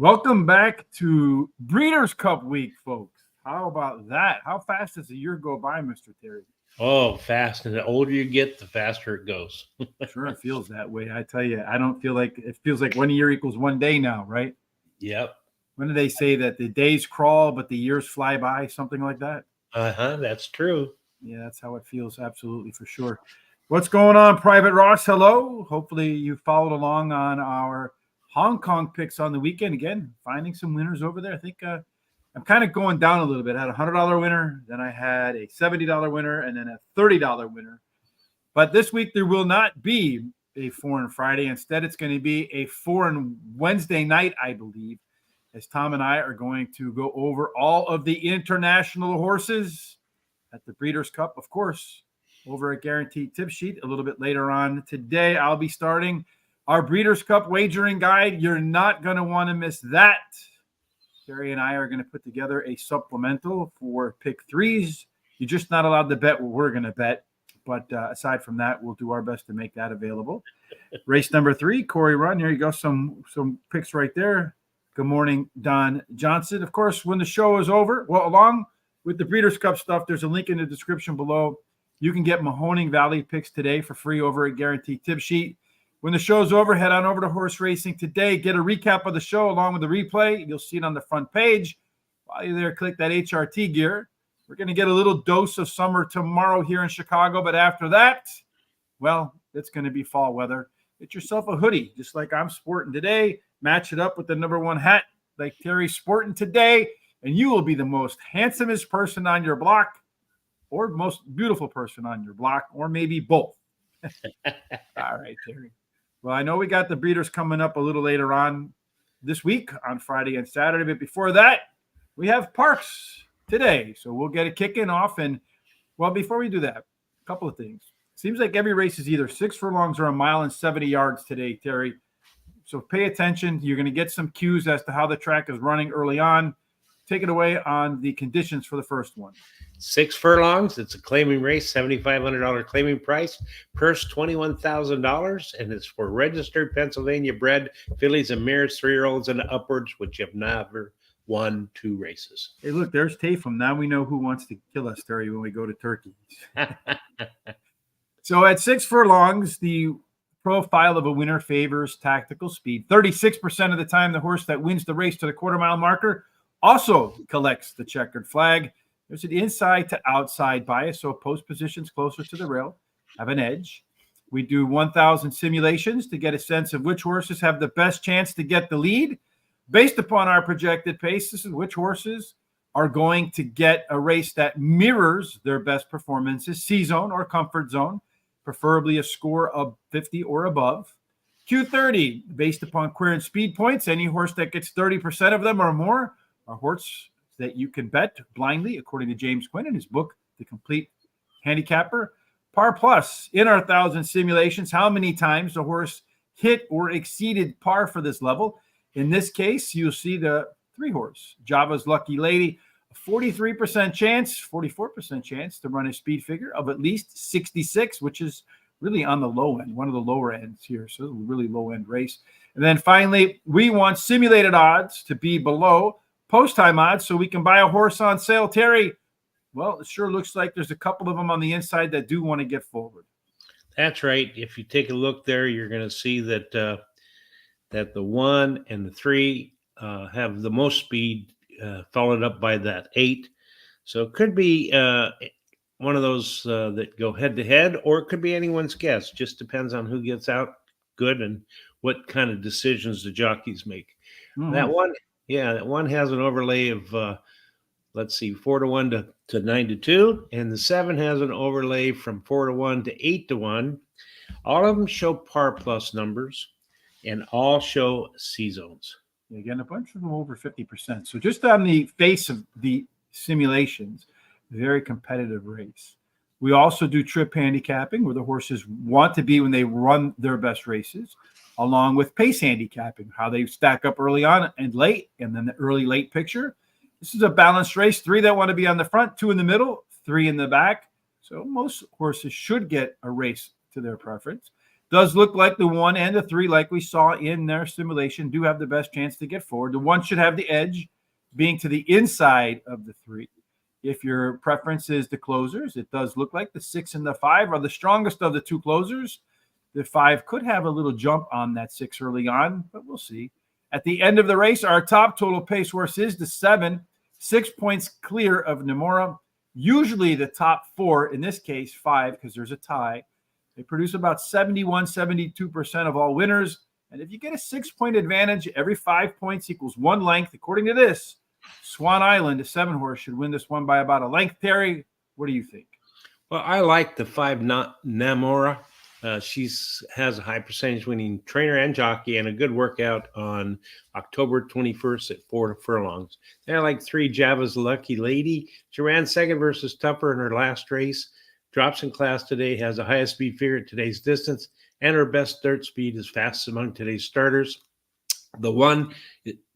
Welcome back to Breeders' Cup week, folks. How about that? How fast does a year go by, Mr. Terry? Oh, fast. And the older you get, the faster it goes. Sure, it feels that way. I tell you, I don't feel like it feels like 1 year equals 1 day now, right? Yep. When do they say that the days crawl, but the years fly by? Something like that. That's true. Yeah, that's how it feels. Absolutely, for sure. What's going on, Private Ross? Hello. Hopefully, you followed along on our Hong Kong picks on the weekend. Again, finding some winners over there. I think I'm kind of going down a little bit. I had a $100 winner, then I had a $70 winner, and then a $30 winner. But this week, there will not be a Foreign Friday. Instead, it's going to be a Foreign Wednesday night, I believe, as Tom and I are going to go over all of the international horses at the Breeders' Cup, of course, over at Guaranteed Tip Sheet a little bit later on today. I'll be starting our Breeders' Cup wagering guide. You're not going to want to miss that. Terry and I are going to put together a supplemental for pick threes. You're just not allowed to bet what we're going to bet. But aside from that, we'll do our best to make that available. Race number 3, Corey Run. Here you go. Some picks right there. Good morning, Don Johnson. Of course, when the show is over, well, along with the Breeders' Cup stuff, there's a link in the description below. You can get Mahoning Valley picks today for free over at Guaranteed Tip Sheet. When the show's over, head on over to Horse Racing Today. Get a recap of the show along with the replay. You'll see it on the front page. While you're there, click that HRT gear. We're going to get a little dose of summer tomorrow here in Chicago, but after that, well, it's going to be fall weather. Get yourself a hoodie, just like I'm sporting today. Match it up with the number 1 hat like Terry's sporting today, and you will be the most handsomest person on your block, or most beautiful person on your block, or maybe both. All right, Terry. Well, I know we got the breeders coming up a little later on this week on Friday and Saturday, but before that, we have Parx today. So we'll get it kicking off. And, well, before we do that, a couple of things. Seems like every race is either 6 furlongs or 1.70 miles today, Terry. So pay attention. You're going to get some cues as to how the track is running early on. Take it away on the conditions for the first one. 6 furlongs. It's a claiming race, $7,500 claiming price, purse $21,000, and it's for registered Pennsylvania bred fillies and mares, 3-year-olds and upwards, which have never won 2 races. Hey, look, there's Tafum. Now we know who wants to kill us, Terry, when we go to Turkey. So at 6 furlongs, the profile of a winner favors tactical speed. 36% of the time, the horse that wins the race to the quarter-mile marker also collects the checkered flag. There's an inside to outside bias, so post positions closer to the rail have an edge. We do 1,000 simulations to get a sense of which horses have the best chance to get the lead. Based upon our projected pace, this is which horses are going to get a race that mirrors their best performances, C-zone or comfort zone, preferably a score of 50 or above. Q30, based upon query speed points, any horse that gets 30% of them or more are horse that you can bet blindly, according to James Quinn in his book, The Complete Handicapper. Par plus, in our 1,000 simulations, how many times the horse hit or exceeded par for this level? In this case, you'll see the 3-horse, Java's Lucky Lady, a 43% chance, 44% chance to run a speed figure of at least 66, which is really on the low end, one of the lower ends here. So it's a really low-end race. And then finally, we want simulated odds to be below post-time odds so we can buy a horse on sale. Terry, well, it sure looks like there's a couple of them on the inside that do want to get forward. That's right. If you take a look there, you're going to see that that the 1 and the 3 have the most speed, followed up by that 8. So it could be one of those that go head-to-head, or it could be anyone's guess. Just depends on who gets out good and what kind of decisions the jockeys make. Mm-hmm. That one has an overlay of, let's see, 4-1 to 9-2, and the 7 has an overlay from 4-1 to 8-1. All of them show par plus numbers, and all show C zones. Again, a bunch of them over 50%. So just on the face of the simulations, very competitive race. We also do trip handicapping, where the horses want to be when they run their best races, along with pace handicapping, how they stack up early on and late, and then the early-late picture. This is a balanced race. 3 that want to be on the front, 2 in the middle, 3 in the back. So most horses should get a race to their preference. Does look like the 1 and the 3, like we saw in their simulation, do have the best chance to get forward. The 1 should have the edge, being to the inside of the 3. If your preference is the closers, it does look like the 6 and the 5 are the strongest of the 2 closers. The 5 could have a little jump on that 6 early on, but we'll see. At the end of the race, our top total pace horse is the 7, 6 points clear of Namora. Usually the top 4, in this case 5, because there's a tie. They produce about 71, 72% of all winners. And if you get a 6-point advantage, every 5 points equals 1 length. According to this, Swan Island, a 7 horse, should win this one by about a length. Terry, what do you think? Well, I like the 5 Namora. She has a high percentage winning trainer and jockey and a good workout on October 21st at 4 furlongs. Then I like 3 Java's Lucky Lady. She ran second versus Tupper in her last race. Drops in class today, has the highest speed figure at today's distance, and her best start speed is fastest among today's starters. The 1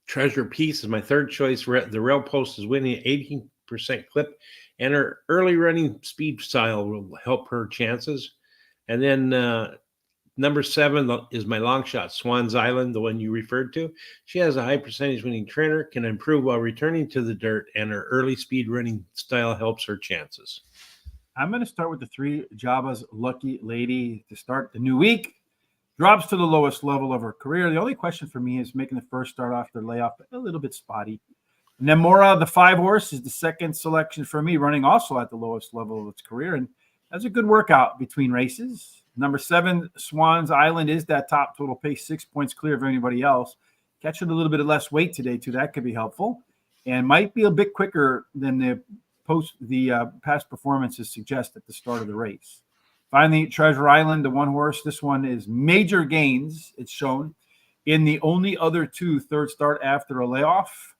Treasure Piece is my third choice. The Rail Post is winning at 18% clip, and her early running speed style will help her chances. And then number 7 is my long shot, Swan's Island, the one you referred to. She has a high percentage winning trainer, can improve while returning to the dirt, and her early speed running style helps her chances. I'm going to start with the 3 Java's Lucky Lady to start the new week. Drops to the lowest level of her career. The only question for me is making the first start off their layoff, but a little bit spotty. Namora, the 5 horse, is the second selection for me, running also at the lowest level of its career. And that's a good workout between races. Number 7, Swan's Island, is that top total pace, 6 points clear of anybody else. Catching a little bit of less weight today, too. That could be helpful. And might be a bit quicker than the past performances suggest at the start of the race. Finally, Treasure Island, the 1 horse. This one is major gains, it's shown, in the only other 2 third start after a layoff.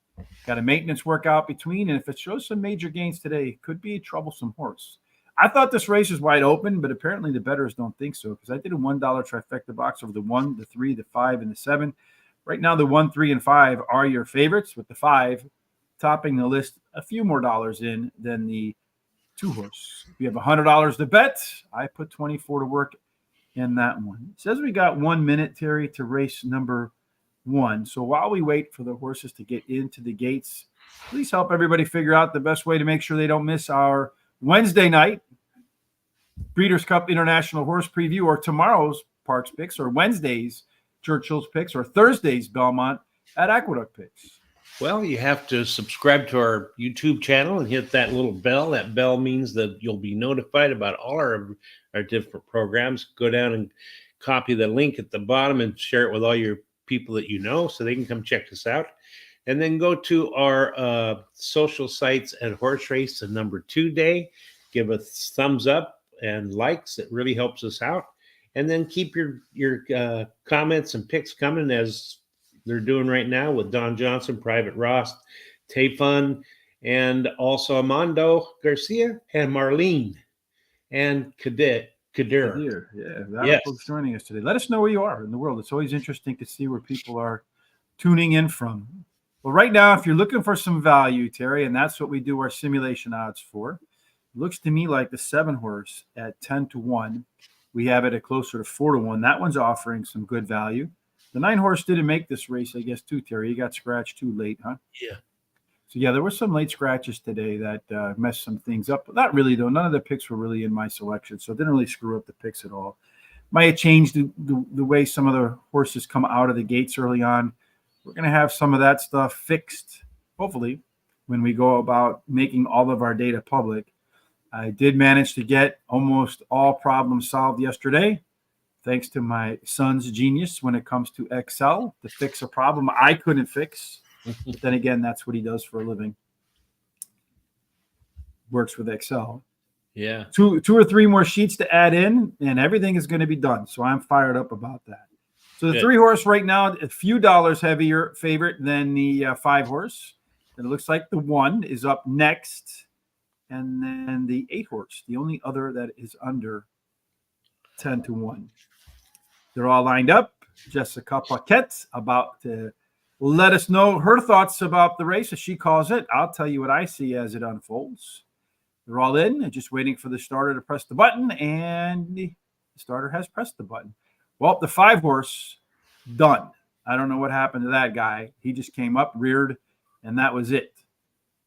Got a maintenance workout between, and if it shows some major gains today, could be a troublesome horse. I thought this race was wide open, but apparently the bettors don't think so, because I did a $1 trifecta box over the 1, the 3, the 5, and the 7. Right now, the 1, 3, and 5 are your favorites, with the 5 topping the list a few more dollars in than the 2 horse. If you have $100 to bet, I put 24 to work in that one. It says we got 1 minute, Terry, to race number 1. So while we wait for the horses to get into the gates, please help everybody figure out the best way to make sure they don't miss our Wednesday night Breeders' Cup International Horse Preview, or tomorrow's Parx Picks, or Wednesday's Churchill's Picks, or Thursday's Belmont at Aqueduct Picks. Well, you have to subscribe to our YouTube channel and hit that little bell. That bell means that you'll be notified about all our different programs. Go down and copy the link at the bottom and share it with all your people that you know so they can come check us out. And then go to our social sites at Horse Race the number 2 day. Give us thumbs up and likes. It really helps us out. And then keep your comments and picks coming, as they're doing right now with Don Johnson, Private Ross, Tayfun, and also Amando Garcia and Marlene and Kadir. Yeah, folks joining us today. Let us know where you are in the world. It's always interesting to see where people are tuning in from. Well, right now, if you're looking for some value, Terry, and that's what we do our simulation odds for, it looks to me like the 7 horse at 10 to 1. We have it at closer to 4 to 1. That one's offering some good value. The 9 horse didn't make this race, I guess, too, Terry. He got scratched too late, huh? Yeah. So, yeah, there were some late scratches today that messed some things up. But not really, though. None of the picks were really in my selection, so it didn't really screw up the picks at all. Might have changed the way some of the horses come out of the gates early on. We're going to have some of that stuff fixed, hopefully, when we go about making all of our data public. I did manage to get almost all problems solved yesterday, thanks to my son's genius when it comes to Excel, to fix a problem I couldn't fix. But then again, that's what he does for a living. Works with Excel. Yeah. Two or three more sheets to add in, and everything is going to be done. So I'm fired up about that. So the 3 horse right now, a few dollars heavier favorite than the 5 horse. And it looks like the 1 is up next. And then the 8 horse, the only other that is under 10 to 1. They're all lined up. Jessica Paquette about to let us know her thoughts about the race as she calls it. I'll tell you what I see as it unfolds. They're all in, just waiting for the starter to press the button, and the starter has pressed the button. Well, the 5 horse, done. I don't know what happened to that guy. He just came up, reared, and that was it.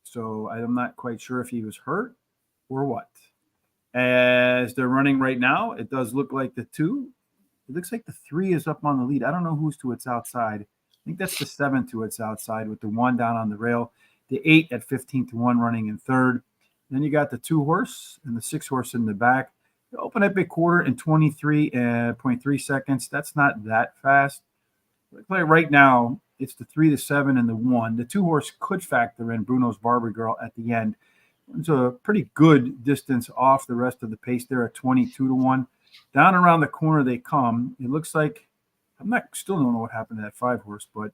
So I'm not quite sure if he was hurt or what. As they're running right now, it does look like the 2. It looks like the 3 is up on the lead. I don't know who's to its outside. I think that's the 7 to its outside with the 1 down on the rail. The 8 at 15-1 running in third. Then you got the 2 horse and the 6 horse in the back. They open up a quarter in 23.3 seconds. That's not that fast. Like right now, it's the 3, the 7, and the 1. The 2 horse could factor in Bruno's Barber Girl at the end. It's a pretty good distance off the rest of the pace there at 22-1. Down around the corner they come. It looks like still don't know what happened to that 5 horse, but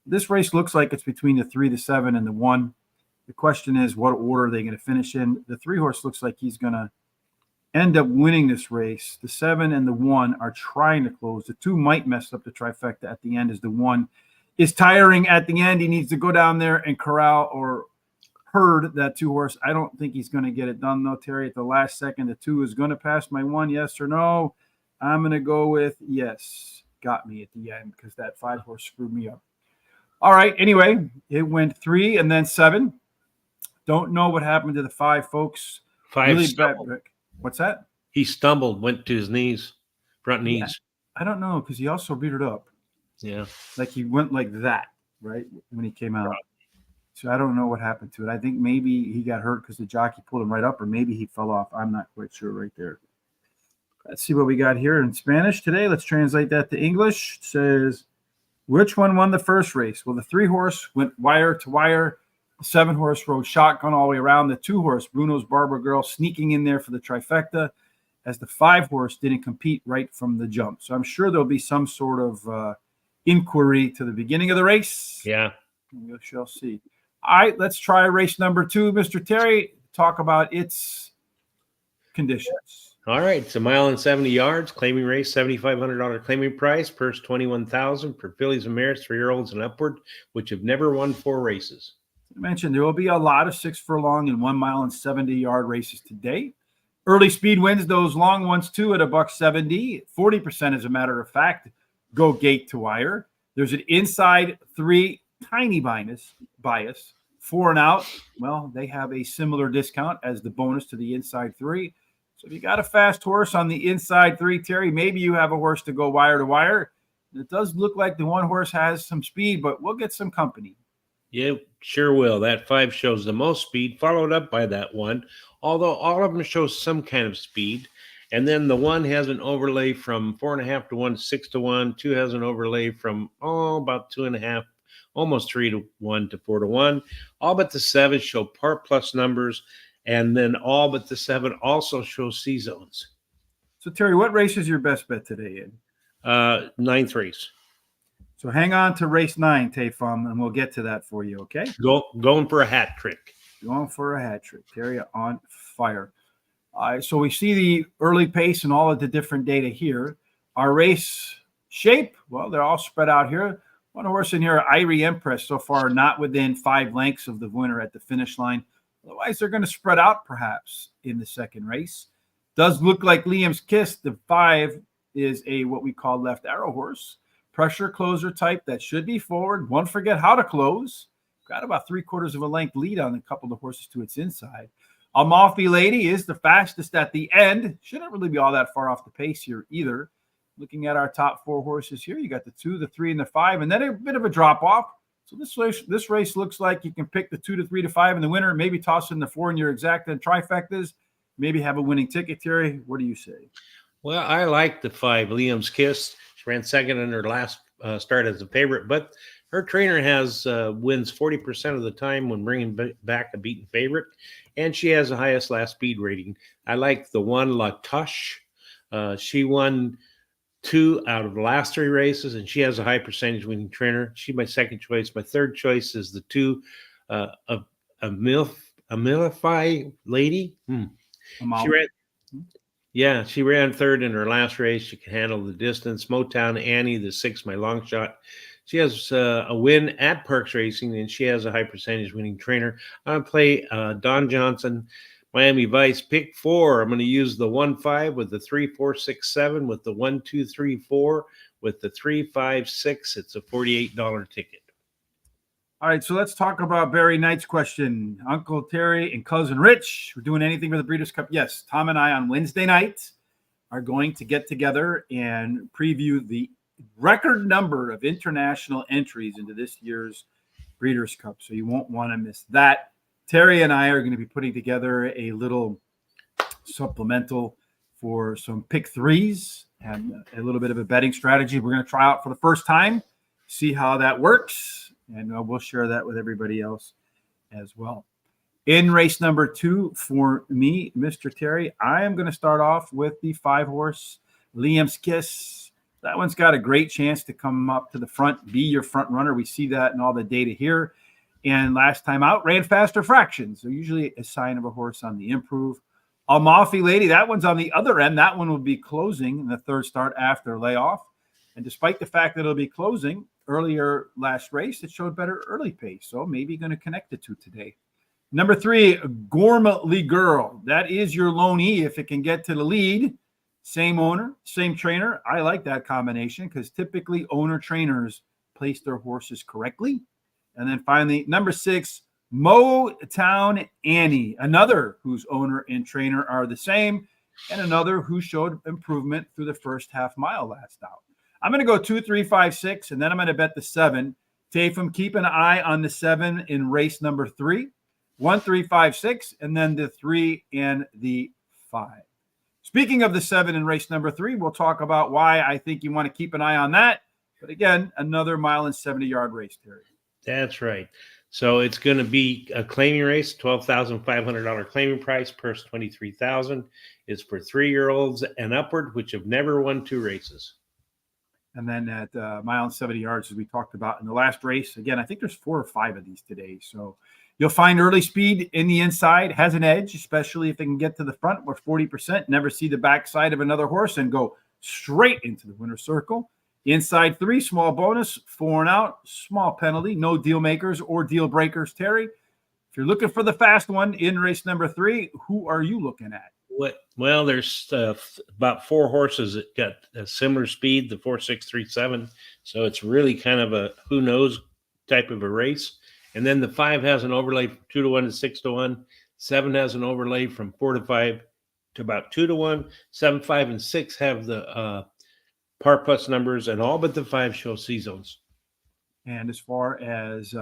this race looks like it's between the 3, the 7, and the 1. The question is, what order are they going to finish in? The 3 horse looks like he's going to end up winning this race. The 7 and the 1 are trying to close. The 2 might mess up the trifecta at the end, as the 1 is tiring at the end. He needs to go down there and corral or herd that 2 horse. I don't think he's going to get it done, though, Terry. At the last second, the 2 is going to pass my 1, yes or no? I'm going to go with yes. Got me at the end because that 5 horse screwed me up. All right. Anyway, it went 3 and then 7. Don't know what happened to the 5, folks. 5 really stumbled. bad. What's that? He stumbled, went to his knees, front knees. Yeah, I don't know because he also reared up. Yeah. Like he went like that, right, when he came out. Right. So I don't know what happened to it. I think maybe he got hurt because the jockey pulled him right up, or maybe he fell off. I'm not quite sure right there. Let's see what we got here in Spanish today. Let's translate that to English. It says, which one won the first race? Well, the 3 horse went wire to wire. The 7 horse rode shotgun all the way around. The 2 horse, Bruno's Barber Girl, sneaking in there for the trifecta, as the 5 horse didn't compete right from the jump. So I'm sure there'll be some sort of inquiry to the beginning of the race. Yeah. We shall see. All right, let's try race number 2, Mr. Terry. Talk about its conditions. All right, it's 1 mile and 70 yards, claiming race, $7,500 claiming price, purse $21,000 for fillies and mares, 3-year-olds and upward, which have never won 4 races. I mentioned there will be a lot of 6 furlong and 1 mile and 70 yard races today. Early speed wins those long ones too at $170. 40%, as a matter of fact, go gate to wire. There's an inside 3 tiny bias. 4 and out. Well, they have a similar discount as the bonus to the inside 3. So if you got a fast horse on the inside 3, Terry, maybe you have a horse to go wire to wire. It does look like the 1 horse has some speed, but we'll get some company. Yeah, sure will. That 5 shows the most speed, followed up by that 1, although all of them show some kind of speed. And then the 1 has an overlay from 4.5 to 1, 6 to 1. 2 has an overlay from about 2.5, almost 3 to 1 to 4 to 1. All but the 7 show part plus numbers. And then all but the 7 also show C zones. So, Terry, what race is your best bet today in? 9th race. So hang on to race 9, Tayfum, and we'll get to that for you, okay? Going for a hat trick. Going for a hat trick. Terry on fire. So we see the early pace and all of the different data here. Our race shape, well, they're all spread out here. 1 horse in here, Irie Empress, so far not within 5 lengths of the winner at the finish line. Otherwise, they're going to spread out perhaps in the second race. Does look like Liam's Kiss. The 5 is a what we call left arrow horse. Pressure closer type that should be forward. Won't forget how to close. Got about 3/4 of a length lead on a couple of horses to its inside. Amalfi Lady is the fastest at the end. Shouldn't really be all that far off the pace here either. Looking at our top 4 horses here, you got the 2, the 3, and the 5, and then a bit of a drop off. So this race looks like you can pick the 2, the 3, to 5 in the winner, maybe toss in the 4 in your exacta and trifectas, maybe have a winning ticket, Terry. What do you say? Well, I like the 5, Liam's Kiss. She ran second in her last start as a favorite, but her trainer has wins 40% of the time when bringing back a beaten favorite, and she has the highest last speed rating. I like the 1, La Touche. She won 2 out of the last 3 races, and she has a high percentage winning trainer. She's my second choice. My third choice is the 2, Amilify Lady. She ran third in her last race. She can handle the distance. Motown Annie, the 6, my long shot. She has a win at Parx Racing, and she has a high percentage winning trainer. I'm going to play Don Johnson, Miami Vice, pick 4. I'm going to use the 1-5 with the 3-4-6-7 with the 1-2-3-4 with the 3-5-6. It's a $48 ticket. All right, so let's talk about Barry Knight's question. Uncle Terry and Cousin Rich, we're doing anything for the Breeders' Cup? Yes, Tom and I on Wednesday night are going to get together and preview the record number of international entries into this year's Breeders' Cup. So you won't want to miss that. Terry and I are going to be putting together a little supplemental for some pick threes and a little bit of a betting strategy we're going to try out for the first time, see how that works. And we'll share that with everybody else as well. In race number 2 for me, Mr. Terry, I am going to start off with the 5-horse Liam's Kiss. That one's got a great chance to come up to the front, be your front runner. We see that in all the data here. And last time out, ran faster fractions. So usually a sign of a horse on the improve. Amalfi Lady, that one's on the other end. That one will be closing in the third start after layoff. And despite the fact that it'll be closing earlier last race, it showed better early pace. So maybe going to connect the two today. Number 3, Gormley Girl. That is your lone E if it can get to the lead. Same owner, same trainer. I like that combination because typically owner-trainers place their horses correctly. And then finally, number 6, Motown Annie. Another whose owner and trainer are the same, and another who showed improvement through the first half mile last out. I'm going to go 2, 3, 5, 6, and then I'm going to bet the 7. Tafum, keep an eye on the 7 in race number 3. 1, 3, 5, 6, and then the 3 and the 5. Speaking of the 7 in race number 3, we'll talk about why I think you want to keep an eye on that. But again, another 1.70-mile race, Terry. That's right. So it's going to be a claiming race, $12,500 claiming price, purse $23,000. It's for 3-year-olds and upward, which have never won 2 races. And then at 1.70 miles, as we talked about in the last race, again, I think there's 4 or 5 of these today. So you'll find early speed in the inside has an edge, especially if it can get to the front where 40% never see the backside of another horse and go straight into the winner's circle. Inside 3, small bonus, 4 and out, small penalty, no deal makers or deal breakers, Terry. If you're looking for the fast one in race number 3, who are you looking at? Well, there's about 4 horses that got a similar speed, the 4, 6, 3, 7. So it's really kind of a who knows type of a race. And then the 5 has an overlay from 2 to 1 to 6 to 1. 7 has an overlay from 4 to 5 to about 2 to 1. 7, 5, and 6 have the Parx numbers, and all but the 5 show C zones. And as far as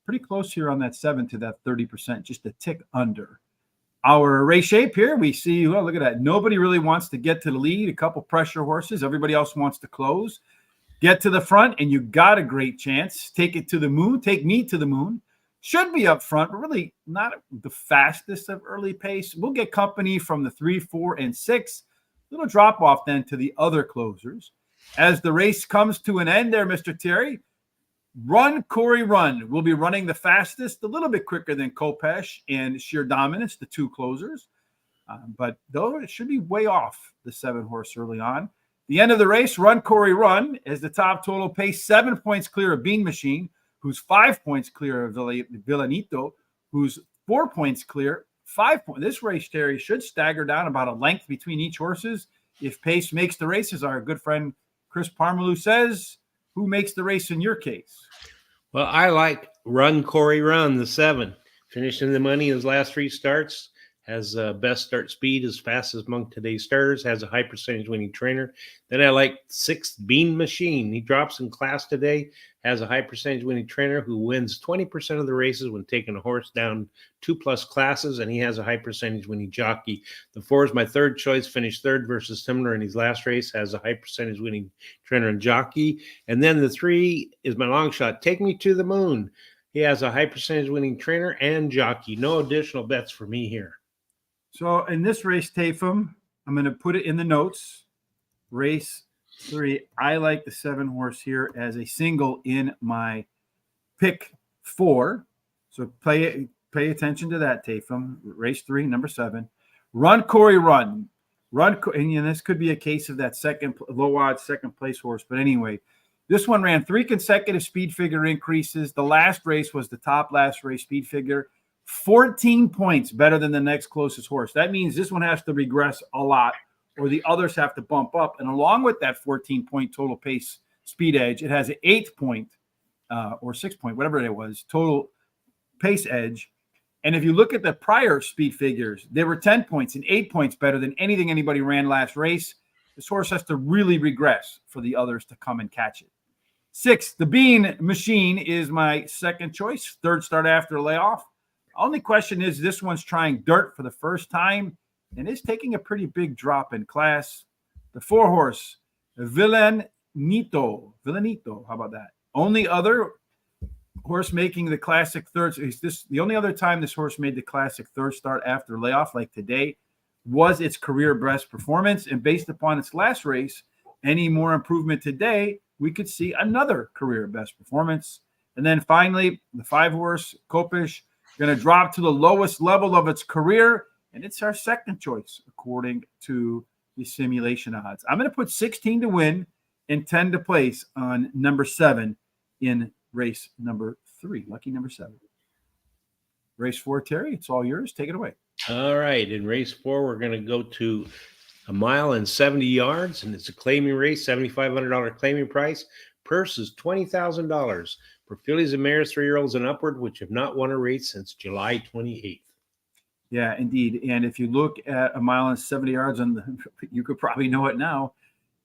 pretty close here on that 7 to that 30%, just a tick under. Our race shape here, we see, well, look at that. Nobody really wants to get to the lead. A couple pressure horses. Everybody else wants to close. Get to the front, and you got a great chance. Take it to the moon. Take me to the moon. Should be up front, but really not the fastest of early pace. We'll get company from the 3, 4, and 6. Little drop off then to the other closers. As the race comes to an end there, Mr. Terry, Run, Corey, Run. We'll be running the fastest, a little bit quicker than Kopesh and Sheer Dominance, the 2 closers. But though it should be way off the 7-horse early on. The end of the race, Run, Corey, Run, as the top total pace, 7 points clear of Bean Machine, who's 5 points clear of Villanito, who's 4 points clear, 5 points. This race, Terry, should stagger down about a length between each horses. If pace makes the races, our good friend Chris Parmalu says, who makes the race in your case? Well, I like Run, Corey, Run, the 7. Finishing the money in his last 3 starts. Has best start speed as fast as among today's starters. Has a high percentage winning trainer. Then I like 6 Bean Machine. He drops in class today. Has a high percentage winning trainer who wins 20% of the races when taking a horse down 2+ classes, and he has a high percentage winning jockey. The 4 is my third choice. Finished third versus similar in his last race. Has a high percentage winning trainer and jockey. And then the 3 is my long shot. Take Me to the Moon. He has a high percentage winning trainer and jockey. No additional bets for me here. So in this race, Tafum, I'm going to put it in the notes. Race 3, I like the 7-horse here as a single in my pick 4. So pay attention to that, Tafum. Race 3, number 7. Run, Corey, Run. And this could be a case of that low odds second place horse. But anyway, this one ran 3 consecutive speed figure increases. The last race was the top last race speed figure. 14 points better than the next closest horse. That means this one has to regress a lot, or the others have to bump up. And along with that 14-point total pace speed edge, it has an 8-point or 6-point, whatever it was, total pace edge. And if you look at the prior speed figures, they were 10 points and 8 points better than anything anybody ran last race. This horse has to really regress for the others to come and catch it. 6, the Bean Machine is my second choice. Third start after layoff. Only question is this one's trying dirt for the first time and is taking a pretty big drop in class. The 4-horse, Villanito. How about that? Only other horse making the classic third. The only other time this horse made the classic third start after layoff, like today, was its career best performance. And based upon its last race, any more improvement today, we could see another career best performance. And then finally, the 5-horse, Kopish, going to drop to the lowest level of its career. And it's our second choice, according to the simulation odds. I'm going to put 16 to win and 10 to place on number 7 in race number 3. Lucky number 7. Race 4, Terry, it's all yours. Take it away. All right. In race 4, we're going to go to 1 mile and 70 yards, and it's a claiming race, $7,500 claiming price. Purse is $20,000 for fillies and mares, 3-year-olds and upward, which have not won a race since July 28th. Yeah, indeed. And if you look at 1 mile and 70 yards, you could probably know it now.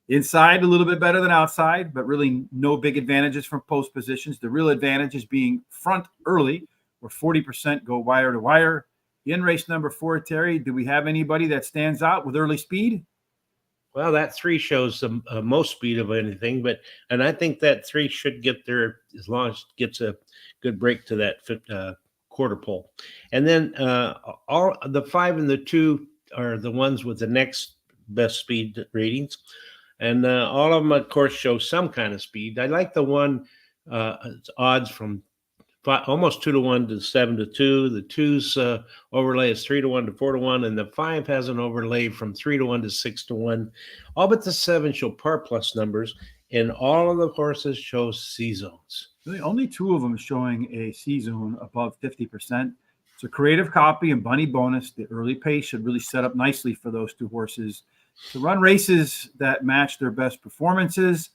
Inside, a little bit better than outside, but really no big advantages from post positions. The real advantage is being front early, where 40% go wire to wire. In race number 4, Terry, do we have anybody that stands out with early speed? Well, that 3 shows the most speed of anything, and I think that 3 should get there as long as it gets a good break to that quarter pole. And then all the 5 and the 2 are the ones with the next best speed ratings. And all of them, of course, show some kind of speed. I like the one, it's odds from almost 2-1 to 7-2. The 2's overlay is 3-1 to 4-1. And the 5 has an overlay from 3-1 to 6-1. All but the 7 show par plus numbers. And all of the horses show C zones. Really, only 2 of them showing a C zone above 50%. It's a creative copy and bunny bonus. The early pace should really set up nicely for those 2 horses to run races that match their best performances.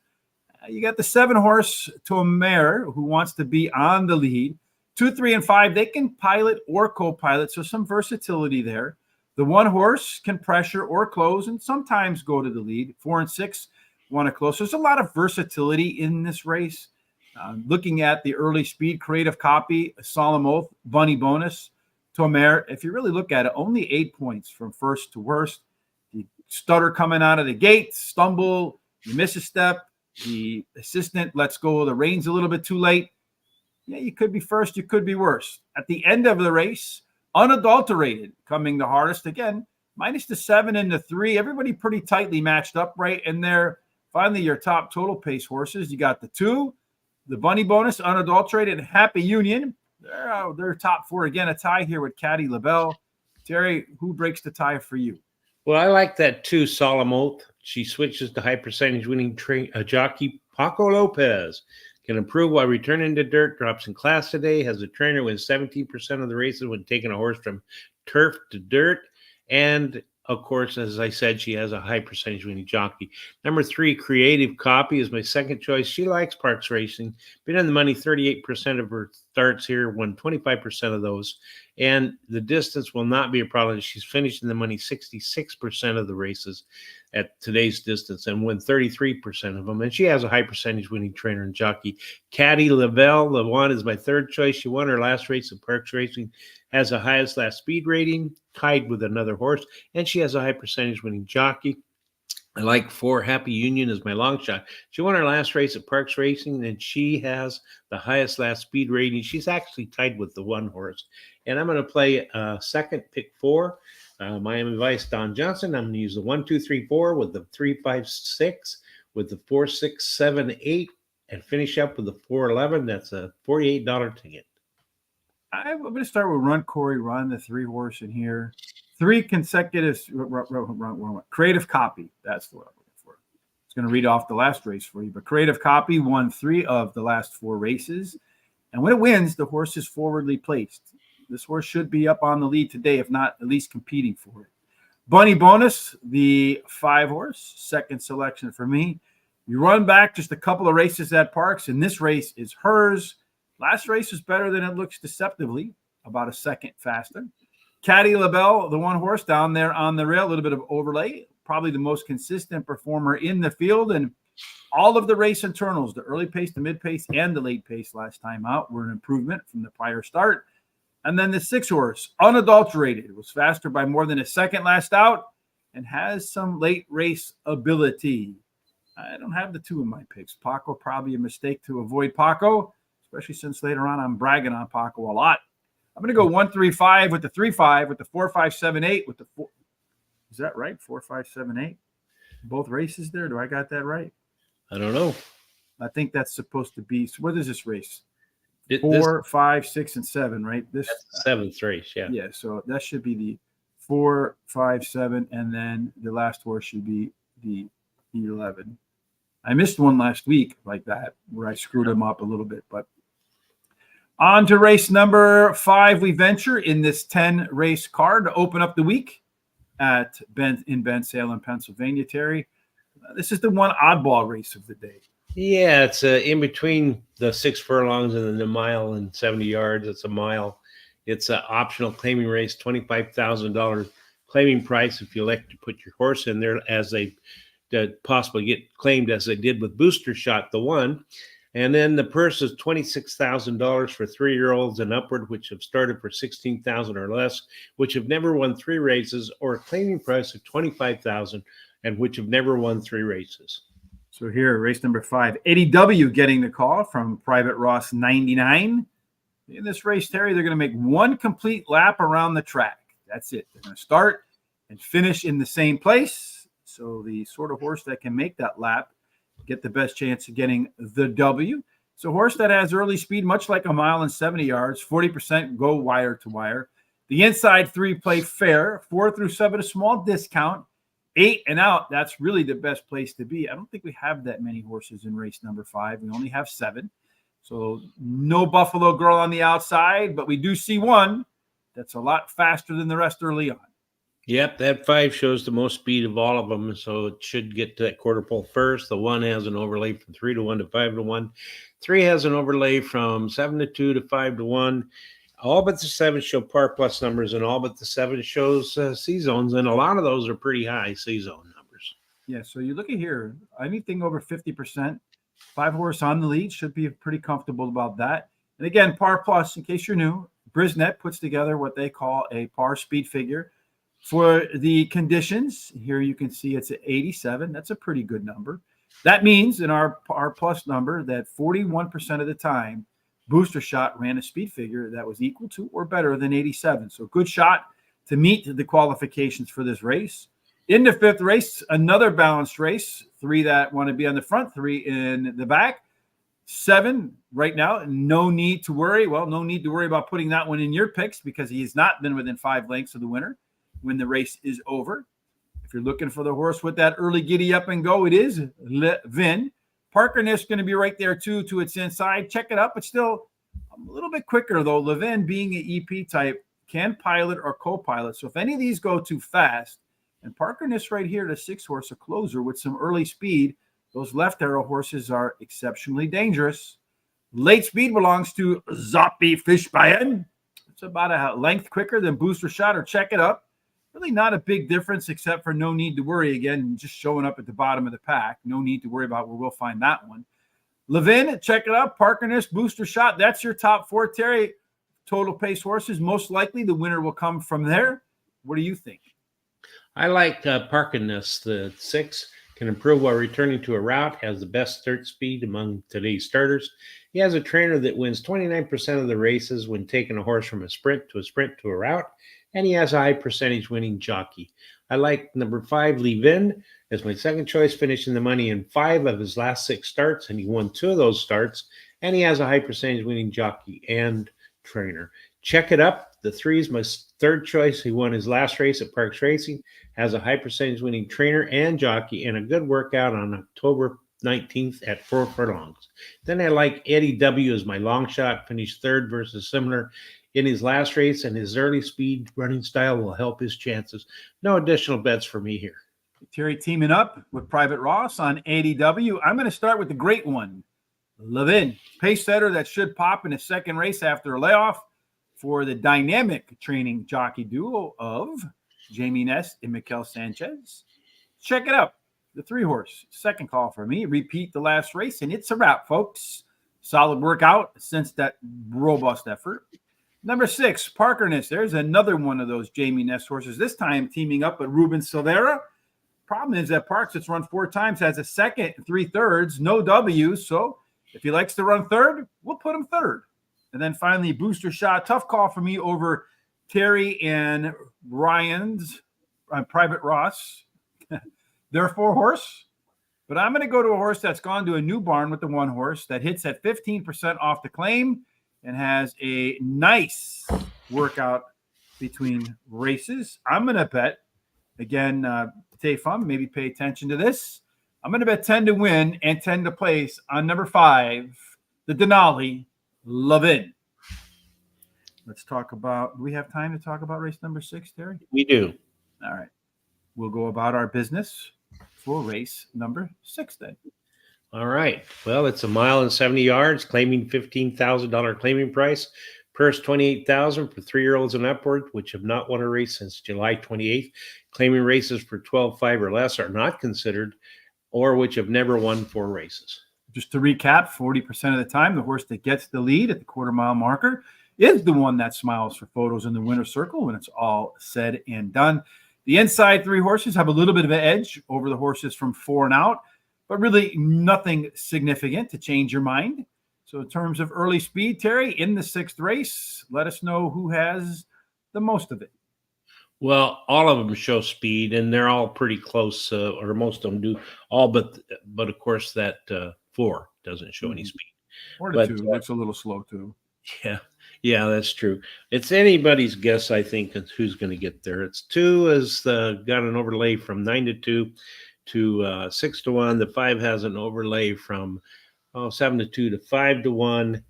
You got the 7-horse to a mare who wants to be on the lead. 2, 3, and 5, they can pilot or co-pilot, so some versatility there. The 1-horse can pressure or close and sometimes go to the lead. 4 and 6 want to close. There's a lot of versatility in this race. Looking at the early speed, creative copy, solemn oath, bunny bonus to a mare. If you really look at it, only 8 points from first to worst. The stutter coming out of the gate, stumble, you miss a step, the assistant lets go of the reins a little bit too late. Yeah, you could be first, you could be worse. At the end of the race, unadulterated, coming the hardest again, minus the 7 and the 3. Everybody pretty tightly matched up right in there. Finally, your top total pace horses. You got the 2, the bunny bonus, unadulterated, Happy Union. They're top 4 again. A tie here with Caddy LaBelle. Terry, who breaks the tie for you? Well, I like that 2, Solemn Oath. She switches to high percentage winning jockey Paco Lopez. Can improve while returning to dirt. Drops in class today. Has a trainer win 17% of the races when taking a horse from turf to dirt. And, of course, as I said, she has a high percentage winning jockey. Number 3, Creative Copy is my second choice. She likes Parx racing. Been on the money 38% of her starts here. Won 25% of those. And the distance will not be a problem. She's finished in the money 66% of the races at today's distance and won 33% of them. And she has a high percentage winning trainer and jockey. Caddy LaBelle, the 1 is my third choice. She won her last race at Parx Racing, has the highest last speed rating, tied with another horse, and she has a high percentage winning jockey. I like 4, Happy Union as my long shot. She won her last race at Parx Racing, and she has the highest last speed rating. She's actually tied with the 1 horse. And I'm going to play second, pick 4. Miami Vice, Don Johnson. I'm going to use the 1, 2, 3, 4 with the 3, 5, 6, with the 4, 6, 7, 8, and finish up with the 4, 11. That's a $48 ticket. I'm going to start with Run, Corey, Run, the 3-horse in here. 3 consecutive creative copy. That's the word I'm looking for. It's going to read off the last race for you. But creative copy won 3 of the last 4 races. And when it wins, the horse is forwardly placed. This horse should be up on the lead today, if not at least competing for it. Bunny Bonus, the 5 horse, second selection for me. You run back just a couple of races at Parx, and this race is hers. Last race was better than it looks deceptively, about a second faster. Caddy LaBelle, the 1 horse down there on the rail, a little bit of overlay, probably the most consistent performer in the field. And all of the race internals, the early pace, the mid pace, and the late pace last time out were an improvement from the prior start. And then the 6 horse, unadulterated, was faster by more than a second last out and has some late race ability. I don't have the 2 in my picks. Paco, probably a mistake to avoid Paco, especially since later on I'm bragging on Paco a lot. I'm going to go 1, 3, 5 with the 3, 5 with the 4, 5, 7, 8 with the 4. Is that right? 4, 5, 7, 8. Both races there. Do I got that right? I don't know. I think that's supposed to be. So what is this race? 4, 5, 6, and 7, right? That's the 7th race, yeah. Yeah, so that should be the 4, 5, 7, and then the last horse should be the 11. I missed one last week like that where I screwed him up a little bit, but on to race number 5. We venture in this 10 race card to open up the week in Bensalem, Pennsylvania. Terry, this is the one oddball race of the day. Yeah, it's in between the 6 furlongs and the mile and 70 yards. It's a mile. It's an optional claiming race, $25,000 claiming price if you elect to put your horse in there as they possibly get claimed as they did with Booster Shot, the 1. And then the purse is $26,000 for 3-year-olds and upward, which have started for $16,000 or less, which have never won 3 races, or a claiming price of $25,000 and which have never won 3 races. So here, race number 5, Eddie W. getting the call from Private Ross 99. In this race, Terry, they're going to make 1 complete lap around the track. That's it. They're going to start and finish in the same place. So the sort of horse that can make that lap get the best chance of getting the W. It's a horse that has early speed, much like a mile and 70 yards, 40% go wire to wire. The inside 3 play fair, 4 through 7 a small discount, 8 and out. That's really the best place to be. I don't think we have that many horses in race number 5. We only have 7. So no Buffalo Girl on the outside, but we do see one that's a lot faster than the rest early on. Yep, that 5 shows the most speed of all of them, so it should get to that quarter pole first. The 1 has an overlay from 3 to 1 to 5 to 1. 3 has an overlay from 7 to 2 to 5 to 1. All but the 7 show par plus numbers, and all but the 7 shows C-zones, and a lot of those are pretty high C-zone numbers. Yeah, so you look at here, anything over 50%, 5 horse on the lead, should be pretty comfortable about that. And again, par plus, in case you're new, Brisnet puts together what they call a par speed figure. For the conditions, here you can see it's at 87. That's a pretty good number. That means in our par plus number that 41% of the time, Booster Shot ran a speed figure that was equal to or better than 87. So good shot to meet the qualifications for this race. In the 5th race, another balanced race, 3 that want to be on the front, 3 in the back. 7 right now, no need to worry. Well, no need to worry about putting that one in your picks because he has not been within 5 lengths of the winner when the race is over. If you're looking for the horse with that early giddy up and go, it is Le Vin. Parker-ness going to be right there too to its inside. Check it up. It's still a little bit quicker though. Le Vin being an EP type can pilot or co-pilot. So if any of these go too fast, and Parker-ness right here, the 6 horse, a closer with some early speed, those left arrow horses are exceptionally dangerous. Late speed belongs to Zoppy Fishbein. It's about a length quicker than Booster Shot or Check It Up. Really not a big difference except for no need to worry. Again, just showing up at the bottom of the pack. No need to worry about where we'll find that one. Levin, Check It Up, Parker-ness, Booster Shot. That's your top 4, Terry. Total pace horses. Most likely the winner will come from there. What do you think? I like Parker-ness. The 6 can improve while returning to a route, has the best start speed among today's starters. He has a trainer that wins 29% of the races when taking a horse from a sprint to a route. And he has a high percentage winning jockey. I like number 5, Levin, as my second choice, finishing the money in 5 of his last 6 starts, and he won 2 of those starts. And he has a high percentage winning jockey and trainer. Check It Up. The 3 is my third choice. He won his last race at Parx Racing, has a high percentage winning trainer and jockey, and a good workout on October 19th at 4 furlongs. Then I like Eddie W. as my long shot, finished 3rd versus similar in his last race, and his early speed running style will help his chances. No additional bets for me here. Terry teaming up with Private Ross on ADW. I'm going to start with the great one, Levin, pace setter that should pop in his second race after a layoff for the dynamic training jockey duo of Jamie Ness and Mikel Sanchez. Check it out. The 3-horse, second call for me. Repeat the last race, and it's a wrap, folks. Solid workout since that robust effort. Number 6, Parkerness. There's another one of those Jamie Ness horses, this time teaming up with Ruben Silvera. Problem is that Parx, it's run 4 times, has a second, 3/3, no W's. So if he likes to run third, we'll put him third. And then finally, Booster Shot. Tough call for me over Terry and Ryan's Private Ross. They're 4-horse. But I'm going to go to a horse that's gone to a new barn with the 1 horse that hits at 15% off the claim and has a nice workout between races. I'm going to bet, again, stay fun, maybe pay attention to this. I'm going to bet 10 to win and 10 to place on number 5, the Denali, Levin. Let's talk about, do we have time to talk about race number 6, Terry? We do. All right. We'll go about our business for race number 6 then. All right. Well, it's 1 mile and 70 yards, claiming $15,000 claiming price. Purse $28,000 for 3-year-olds and upward, which have not won a race since July 28th. Claiming races for 12.5 or less are not considered, or which have never won 4 races. Just to recap, 40% of the time, the horse that gets the lead at the quarter-mile marker is the one that smiles for photos in the winner's circle when it's all said and done. The inside 3 horses have a little bit of an edge over the horses from 4 and out, but really nothing significant to change your mind. So in terms of early speed, Terry, in the 6th race, let us know who has the most of it. Well, all of them show speed, and they're all pretty close, or most of them do. All but of course, that 4 doesn't show any speed. 4 to 2 looks a little slow, too. Yeah, that's true. It's anybody's guess, I think, who's going to get there. It's 2 has got an overlay from 9 to 2 to 6 to 1. The 5 has an overlay from 7 to 2 to 5 to 1.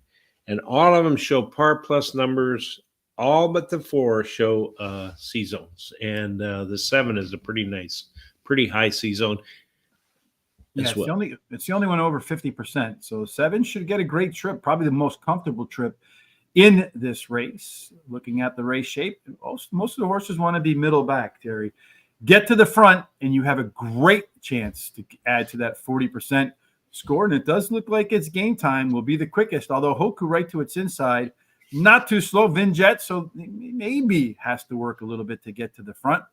And all of them show par plus numbers. All but the 4 show C zones. And the 7 is a pretty high C zone. Yeah, it's the only one over 50%. So 7 should get a great trip, probably the most comfortable trip in this race. Looking at the race shape, most of the horses want to be middle back, Terry. Get to the front, and you have a great chance to add to that 40% score. And it does look like it's game time will be the quickest, although Hoku right to its inside, not too slow. Vinjet, so maybe has to work a little bit to get to the front.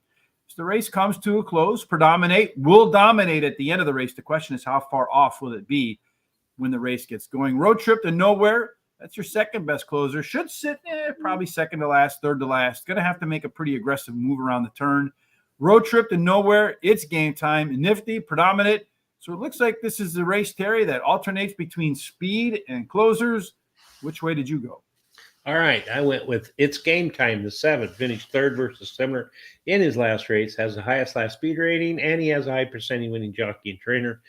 As the race comes to a close, Predominate will dominate at the end of the race. The question is, how far off will it be when the race gets going? Road Trip to Nowhere, that's your second best closer. Should sit probably second to last, third to last. Going to have to make a pretty aggressive move around the turn. Road Trip to Nowhere, it's game time. Nifty, Predominate. So it looks like this is the race, Terry, that alternates between speed and closers. Which way did you go? All right, I went with It's Game Time. The 7 finished 3rd versus similar in his last race, has the highest last speed rating, and he has a high percentage winning jockey and trainer.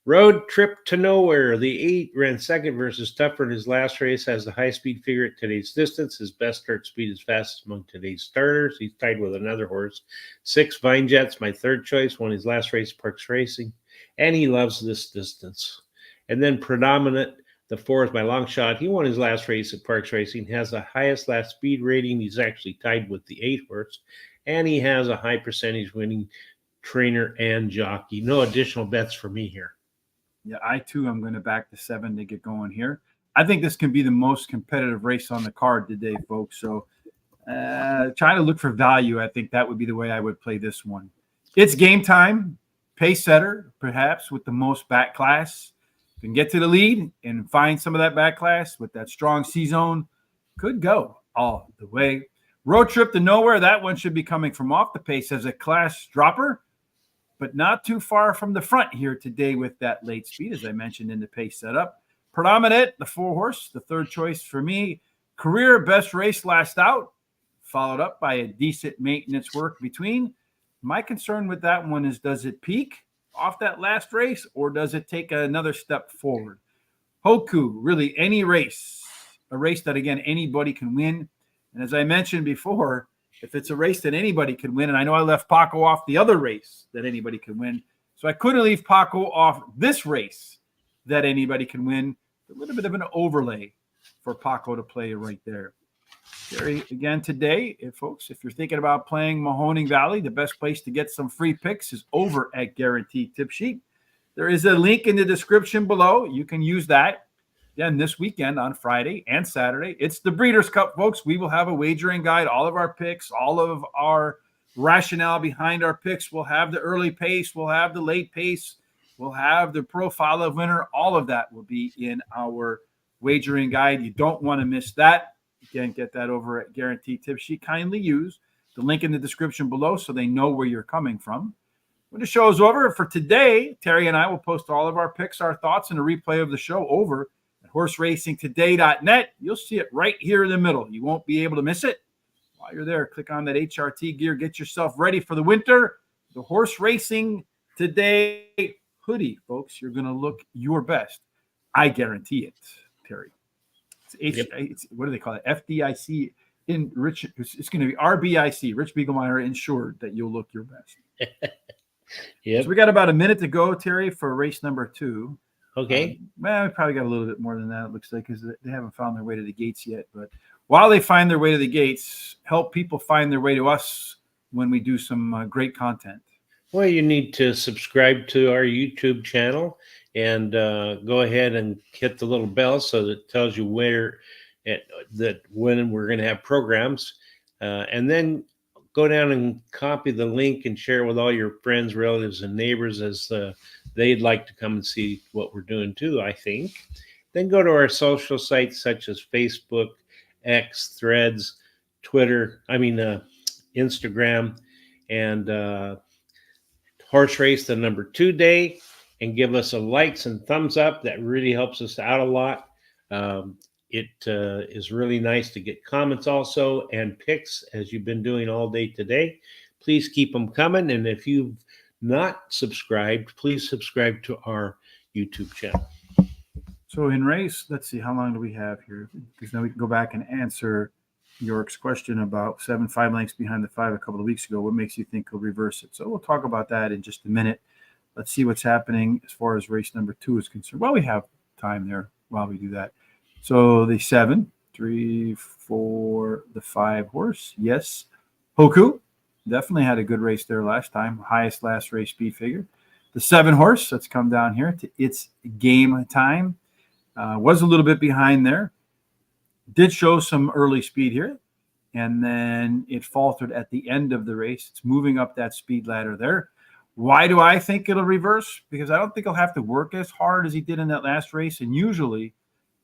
Road Trip to Nowhere. The 8 ran 2nd versus Tougher in his last race, has the high speed figure at today's distance. His best start speed is fastest among today's starters. He's tied with another horse. 6 Vine Jet's my 3rd choice, won his last race, Parx Racing, and he loves this distance. And then Predominant, the 4 is my long shot. He won his last race at Parx Racing, has the highest last speed rating. He's actually tied with the 8 horse, and he has a high percentage winning trainer and jockey. No additional bets for me here. Yeah, I too am going to back the 7 to get going here. I think this can be the most competitive race on the card today, folks. So try to look for value. I think that would be the way I would play this one. It's game time. Pace setter, perhaps, with the most back class. Can get to the lead and find some of that back class with that strong C zone. Could go all the way. Road Trip to Nowhere. That one should be coming from off the pace as a class dropper, but not too far from the front here today with that late speed, as I mentioned in the pace setup. Predominate, the 4 horse, the 3rd choice for me. Career best race last out, followed up by a decent maintenance work between. My concern with that one is, does it peak off that last race, or does it take another step forward? Hoku, really any race, a race that, again, anybody can win. And as I mentioned before, if it's a race that anybody could win, and I know I left Paco off the other race that anybody could win, so I couldn't leave Paco off this race that anybody can win. A little bit of an overlay for Paco to play right there. Terry, again today, folks, if you're thinking about playing Mahoning Valley, the best place to get some free picks is over at Guaranteed Tip Sheet. There is a link in the description below. You can use that. Again, this weekend on Friday and Saturday, it's the Breeders' Cup, folks. We will have a wagering guide, all of our picks, all of our rationale behind our picks. We'll have the early pace. We'll have the late pace. We'll have the profile of winner. All of that will be in our wagering guide. You don't want to miss that. Again, get that over at Guaranteed Tip Sheet. Kindly use the link in the description below so they know where you're coming from. When the show is over for today, Terry and I will post all of our picks, our thoughts, and a replay of the show over at horseracingtoday.net. You'll see it right here in the middle. You won't be able to miss it. While you're there, click on that HRT gear. Get yourself ready for the winter. The Horse Racing Today hoodie, folks. You're going to look your best. I guarantee it, Terry. It's what do they call it? FDIC in Rich. It's going to be RBIC, Rich Beaglemeyer insured that you'll look your best. Yeah. So we got about a minute to go, Terry, for race number 2. Okay. Well, we probably got a little bit more than that, it looks like, because they haven't found their way to the gates yet. But while they find their way to the gates, help people find their way to us when we do some great content. Well, you need to subscribe to our YouTube channel and go ahead and hit the little bell so that it tells you when we're going to have programs. And then go down and copy the link and share it with all your friends, relatives, and neighbors as they'd like to come and see what we're doing too, I think. Then go to our social sites such as Facebook, X, Threads, Twitter, Instagram, and Horse Race the number 2 day, and give us a likes and thumbs up. That really helps us out a lot. It is really nice to get comments also and picks as you've been doing all day today. Please keep them coming. And if you've not subscribed, please subscribe to our YouTube channel. So in race, let's see, how long do we have here? Because now we can go back and answer York's question about 7 5 lengths behind the 5 a couple of weeks ago. What makes you think he'll reverse it? So we'll talk about that in just a minute. Let's see what's happening as far as race number 2 is concerned. Well, we have time there while we do that. So the 7, 3, 4, the 5 horse. Yes. Hoku definitely had a good race there last time. Highest last race speed figure. The 7 horse, let's come down here to It's Game Time. Was a little bit behind there. Did show some early speed here. And then it faltered at the end of the race. It's moving up that speed ladder there. Why do I think it'll reverse? Because I don't think he'll have to work as hard as he did in that last race. And usually,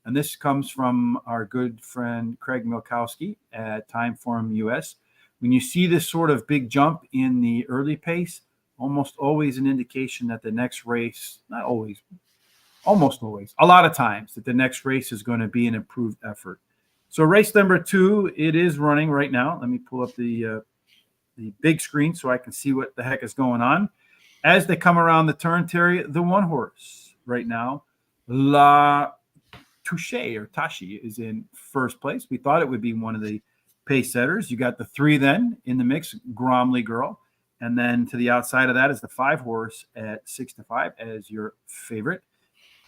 and this comes from our good friend Craig Milkowski at Timeform US, when you see this sort of big jump in the early pace, almost always an indication that the next race, not always, almost always, a lot of times, that the next race is going to be an improved effort. So race number 2, it is running right now. Let me pull up the big screen so I can see what the heck is going on. As they come around the turn, Terry, the 1 horse right now, La Touche or Tashi, is in first place. We thought it would be one of the pace setters. You got the 3 then in the mix, Gromley Girl. And then to the outside of that is the 5 horse at 6 to 5 as your favorite.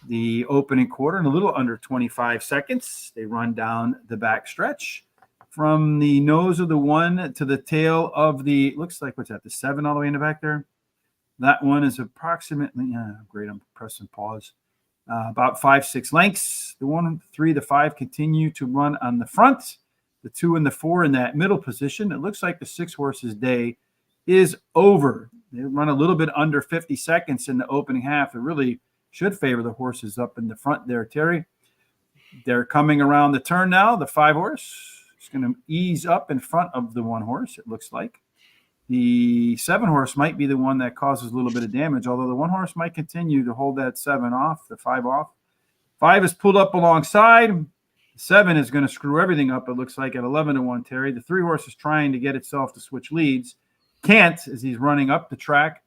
The opening quarter in a little under 25 seconds. They run down the back stretch from the nose of the 1 to the tail of the, looks like, what's that, the 7 all the way in the back there? That one is approximately, great, I'm pressing pause, about 5 6 lengths. The 1, 3, the 5 continue to run on the front. The 2 and the 4 in that middle position. It looks like the 6 horse's day is over. They run a little bit under 50 seconds in the opening half. It really should favor the horses up in the front there, Terry. They're coming around the turn now. The 5 horse is going to ease up in front of the 1 horse, it looks like. The 7 horse might be the one that causes a little bit of damage, although the 1 horse might continue to hold that 7 off, the 5 off. 5 is pulled up alongside. 7 is going to screw everything up, it looks like, at 11 to 1, Terry. The 3 horse is trying to get itself to switch leads. Can't, as he's running up the track.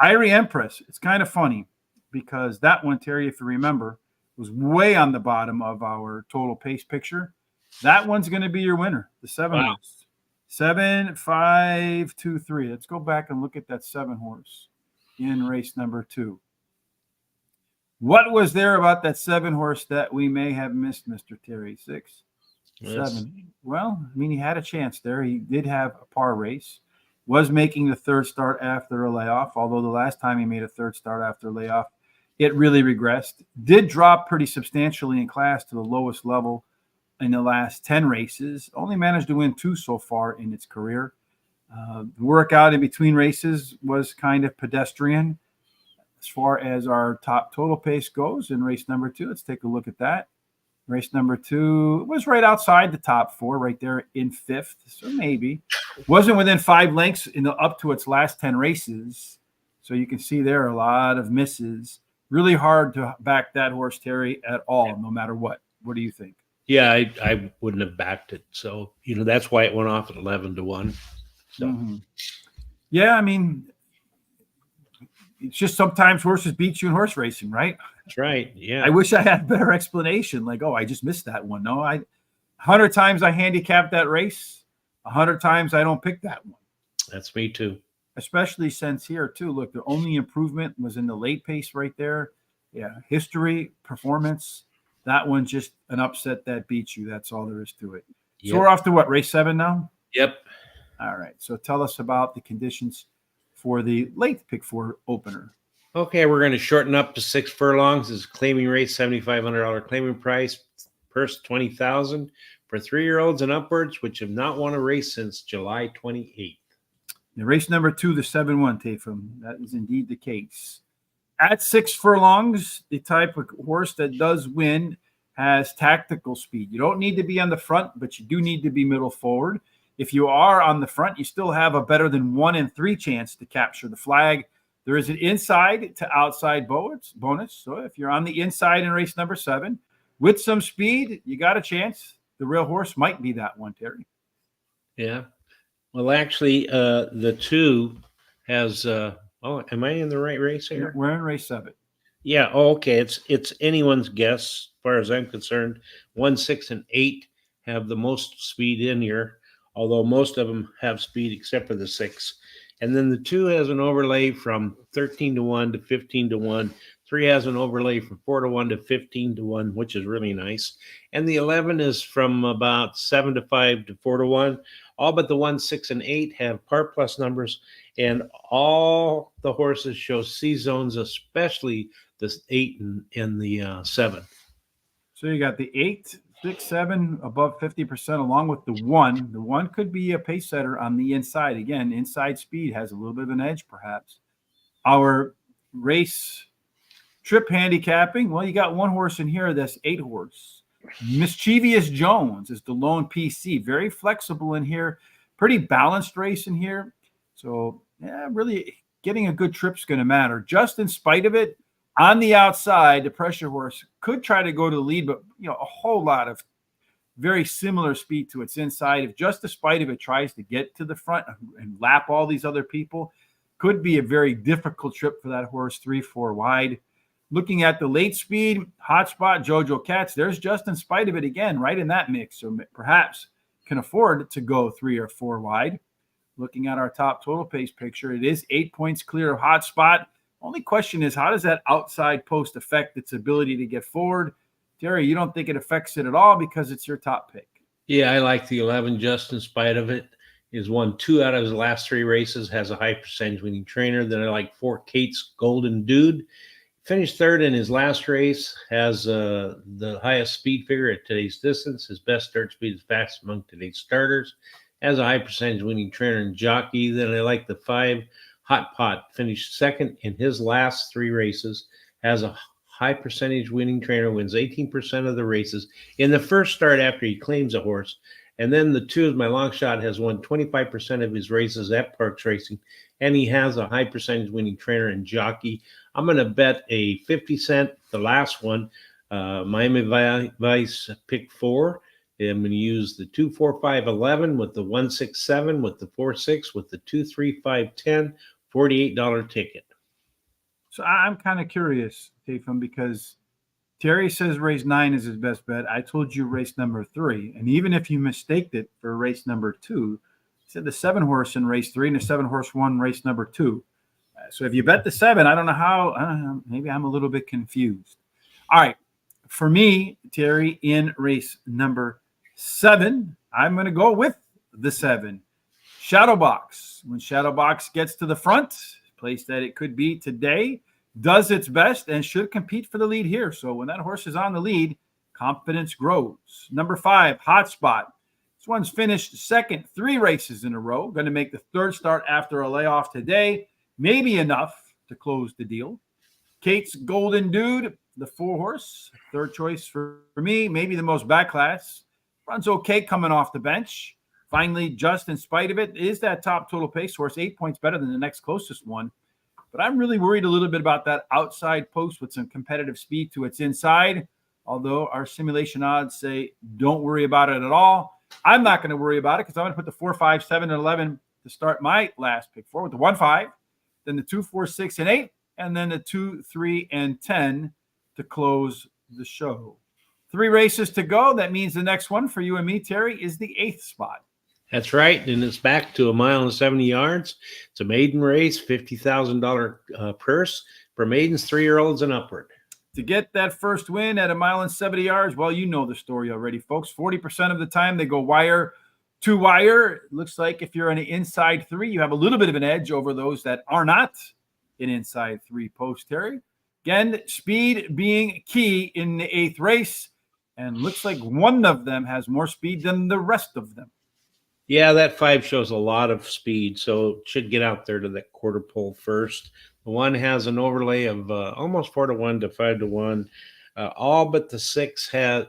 Irie Empress, it's kind of funny because that one, Terry, if you remember, was way on the bottom of our total pace picture. That one's going to be your winner, the 7 Wow. horse. 7-5-2-3. Let's go back and look at that 7 horse in race number 2. What was there about that 7 horse that we may have missed, Mr. Terry? 6, Yes. 7. Well, I mean, he had a chance there. He did have a par race, was making the 3rd start after a layoff, although the last time he made a 3rd start after a layoff, it really regressed. Did drop pretty substantially in class to the lowest level in the last 10 races. Only managed to win 2 so far in its career. The workout in between races was kind of pedestrian. As far as our top total pace goes in race number 2, let's take a look at that. Race number 2 was right outside the top 4, right there in 5th. So maybe wasn't within 5 lengths up to its last 10 races. So you can see there are a lot of misses. Really hard to back that horse, Terry, at all, no matter what. What do you think? Yeah, I wouldn't have backed it. So, that's why it went off at 11-1. So, yeah, I mean, it's just sometimes horses beat you in horse racing, right? That's right. Yeah. I wish I had a better explanation. Like, I just missed that one. No, 100 times I handicapped that race. 100 times I don't pick that one. That's me too. Especially since here too, look, the only improvement was in the late pace right there. Yeah, history, performance. That one's just an upset that beats you. That's all there is to it. Yep. So we're off to what, race 7 now? Yep. All right. So tell us about the conditions for the late pick 4 opener. Okay, we're going to shorten up to 6 furlongs. This is claiming race, $7,500 claiming price, purse $20,000 for 3-year-olds and upwards, which have not won a race since July 28th. The race number 2, the 7-1, Tafum. That is indeed the case. At 6 furlongs, the type of horse that does win has tactical speed. You don't need to be on the front, but you do need to be middle forward. If you are on the front, you still have a better than 1 in 3 chance to capture the flag. There is an inside to outside bonus. So if you're on the inside in race number 7, with some speed, you got a chance. The real horse might be that one, Terry. Yeah. Well, actually, the 2 has am I in the right race here? We're in race 7. Yeah. Okay. It's anyone's guess as far as I'm concerned. 1, 6, and 8 have the most speed in here, although most of them have speed except for the 6. And then the 2 has an overlay from 13-1 to 15-1. 3 has an overlay from 4-1 to 15-1, which is really nice. And the 11 is from about 7-5 to 4-1. All but the 1, 6, and 8 have par plus numbers, and all the horses show C zones, especially the 8 and the 7. So you got the 8, 6, 7 above 50%, along with the 1. The 1 could be a pace setter on the inside. Again, inside speed has a little bit of an edge, perhaps. Our race trip handicapping, well, you got 1 horse in here that's 8 horse. Mischievous Jones is the lone PC. Very flexible in here. Pretty balanced race in here. So, yeah, really getting a good trip is going to matter. Just in spite of it, on the outside, the pressure horse could try to go to the lead, but, a whole lot of very similar speed to its inside. If just despite of it tries to get to the front and lap all these other people, could be a very difficult trip for that horse, 3-4 wide. Looking at the late speed, hotspot, Jojo Cats, there's just in spite of it again, right in that mix. So perhaps can afford to go 3 or 4 wide. Looking at our top total pace picture, it is 8 points clear of hotspot. Only question is, how does that outside post affect its ability to get forward? Terry, you don't think it affects it at all because it's your top pick? Yeah, I like the 11 just in spite of it. He's won 2 out of his last 3 races, has a high percentage winning trainer. Then I like 4 Kate's Golden Dude. Finished 3rd in his last race, has the highest speed figure at today's distance. His best start speed is fastest among today's starters. Has a high percentage winning trainer and jockey. Then I like the 5 Hot Pot. Finished 2nd in his last 3 races. Has a high percentage winning trainer. Wins 18% of the races in the first start after he claims a horse. And then the 2 is my long shot. Has won 25% of his races at Parx Racing. And he has a high percentage winning trainer and jockey. I'm going to bet a 50 cent, the last one, Miami Vice pick 4. I'm going to use the 2, 4, 5, 11 with the 1, 6, 7 with the 4, 6 with the 2, 3, 5, 10, $48 ticket. So I'm kind of curious, Tafum, because Terry says race 9 is his best bet. I told you race number 3. And even if you mistaked it for race number 2, he said the 7 horse in race 3 and the 7 horse won race number 2. So if you bet the 7, I don't know how. I don't know, maybe I'm a little bit confused. All right. For me, Terry, in race number 7, I'm going to go with the 7. Shadowbox. When Shadowbox gets to the front, place that it could be today, does its best and should compete for the lead here. So when that horse is on the lead, confidence grows. Number 5, Hotspot. This one's finished second 3 races in a row. Going to make the 3rd start after a layoff today. Maybe enough to close the deal. Kate's Golden Dude, the 4 horse, 3rd choice for me. Maybe the most back class. Runs okay coming off the bench. Finally, just in spite of it, is that top total pace horse, 8 points better than the next closest one. But I'm really worried a little bit about that outside post with some competitive speed to its inside. Although our simulation odds say don't worry about it at all. I'm not going to worry about it because I'm going to put the 4, 5, 7, and 11 to start my last pick 4 with the 1, 5, then the 2, 4, 6, and 8, and then the 2, 3, and 10 to close the show. 3 races to go. That means the next one for you and me, Terry, is the 8th spot. That's right, and it's back to 1 mile and 70 yards. It's a maiden race, $50,000 purse for maidens 3-year-olds and upward. To get that first win at 1 mile and 70 yards, well, you know the story already, folks. 40% of the time they go wire to wire. It looks like if you're an inside 3, you have a little bit of an edge over those that are not an inside 3 post, Terry. Again, speed being key in the 8th race, and looks like one of them has more speed than the rest of them. Yeah, that 5 shows a lot of speed, so it should get out there to that quarter pole first. The 1 has an overlay of almost 4-1 to 5-1. All but the 6 has,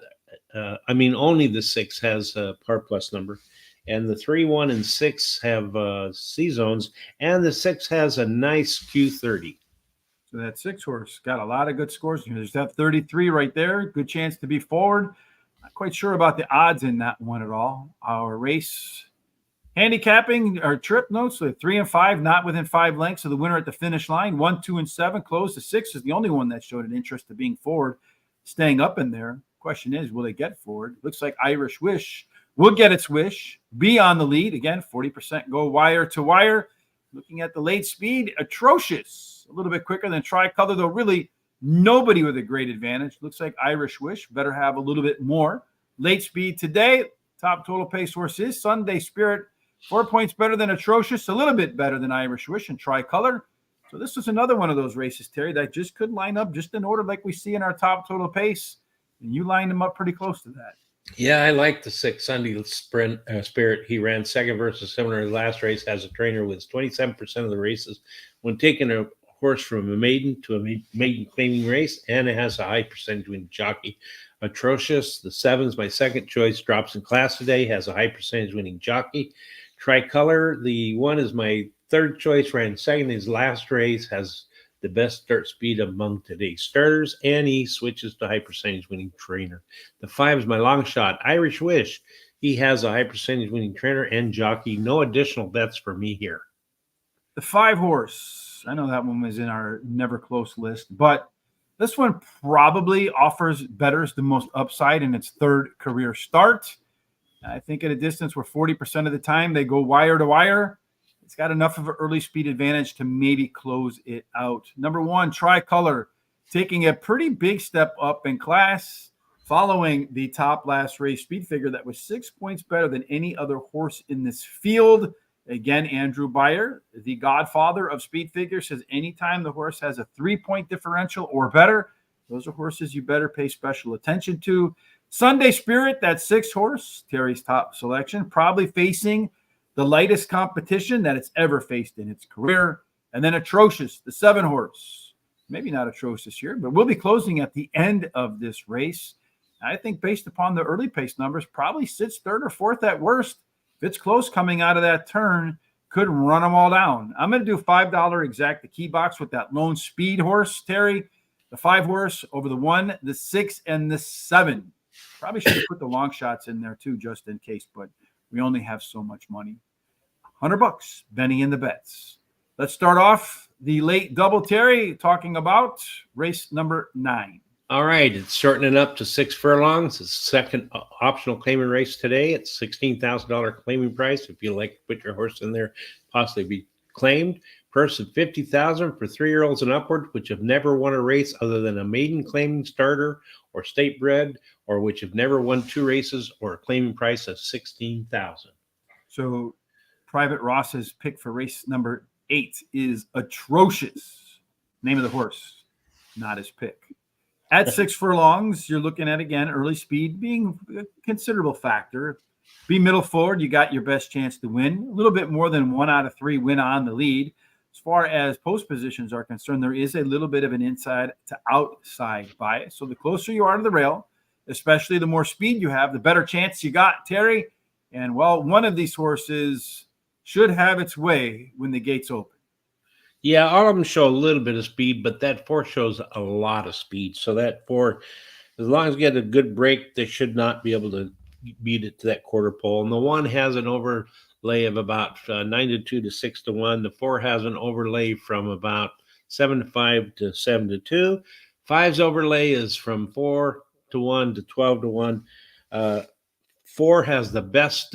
only the 6 has a par plus number. And the 3, 1, and 6 have C zones, and the 6 has a nice Q30. So that 6 horse got a lot of good scores. There's that 33 right there. Good chance to be forward. Not quite sure about the odds in that one at all. Our race handicapping or trip notes, so 3 and 5, not within 5 lengths of the winner at the finish line. 1, 2, and 7 close. The 6 is the only one that showed an interest of being forward, staying up in there. Question is, will they get forward? Looks like Irish Wish will get its wish, be on the lead. Again, 40% go wire to wire. Looking at the late speed, atrocious. A little bit quicker than Tricolor, though really nobody with a great advantage. Looks like Irish Wish better have a little bit more. Late speed today. Top total pace horse is Sunday Spirit. 4 points better than atrocious, a little bit better than Irish Wish and Tricolor. So this was another one of those races, Terry, that just could line up just in order like we see in our top total pace. And you lined them up pretty close to that. Yeah, I like the 6 Sunday Spirit. He ran second versus similar in his last race, has a trainer with 27% of the races when taking a horse from a maiden to a maiden claiming race, and it has a high percentage winning jockey. Atrocious, the 7's my second choice, drops in class today, has a high percentage winning jockey. Tricolor, the 1 is my 3rd choice, ran second in his last race, has the best start speed among today's starters, and he switches to high percentage winning trainer. The 5 is my long shot, Irish Wish. He has a high percentage winning trainer and jockey. No additional bets for me here. The 5 horse, I know that one was in our never close list, but this one probably offers bettors the most upside in its 3rd career start. I think at a distance where 40% of the time they go wire to wire, it's got enough of an early speed advantage to maybe close it out. Number 1, Tricolor, taking a pretty big step up in class, following the top last race speed figure that was 6 points better than any other horse in this field. Again, Andrew Beyer, the godfather of speed figures, says anytime the horse has a 3-point differential or better, those are horses you better pay special attention to. Sunday Spirit, that 6 horse, Terry's top selection, probably facing the lightest competition that it's ever faced in its career. And then Atrocious, the 7 horse. Maybe not atrocious here, but we'll be closing at the end of this race. I think based upon the early pace numbers, probably sits 3rd or 4th at worst. If it's close coming out of that turn, could run them all down. I'm going to do $5 exact the key box with that lone speed horse, Terry. The 5 horse over the 1, the 6, and the 7. Probably should have put the long shots in there too, just in case, but we only have so much money. $100, Benny in the bets. Let's start off the late double, Terry, talking about race number 9. All right, it's shortening up to 6 furlongs. It's the second optional claiming race today. It's $16,000 claiming price. If you like to put your horse in there, possibly be claimed. Purse of $50,000 for 3-year-olds and upward, which have never won a race other than a maiden claiming starter or state bred, or which have never won 2 races, or a claiming price of $16,000. So Private Ross's pick for race number 8 is Atrocious. Name of the horse, not his pick. At 6 furlongs, you're looking at, again, early speed being a considerable factor. Be middle forward, you got your best chance to win. A little bit more than 1 out of 3 win on the lead. As far as post positions are concerned, there is a little bit of an inside to outside bias. So the closer you are to the rail, especially the more speed you have, the better chance you got, Terry. And, well, one of these horses should have its way when the gates open. Yeah, all of them show a little bit of speed, but that 4 shows a lot of speed. So that 4, as long as you get a good break, they should not be able to beat it to that quarter pole. And the 1 has an overlay of about 9-2 to 6-1. The 4 has an overlay from about 7-5 to 7-2. 5's overlay is from 4-1 to 12-1. 4 has the best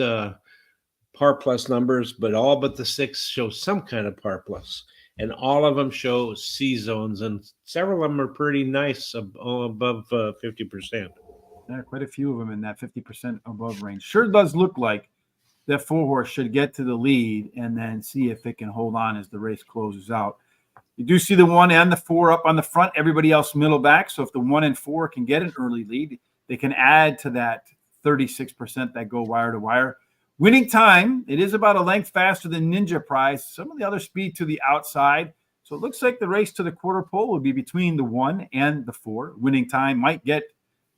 par plus numbers, but all but the 6 show some kind of par plus. And all of them show C zones, and several of them are pretty nice, above 50%. There are quite a few of them in that 50% above range. Sure does look like that 4 horse should get to the lead and then see if it can hold on as the race closes out. You do see the 1 and the 4 up on the front, everybody else middle back. So if the 1 and 4 can get an early lead, they can add to that 36% that go wire to wire. Winning time, it is about a length faster than Ninja Prize. Some of the other speed to the outside. So it looks like the race to the quarter pole would be between the 1 and the 4. Winning time might get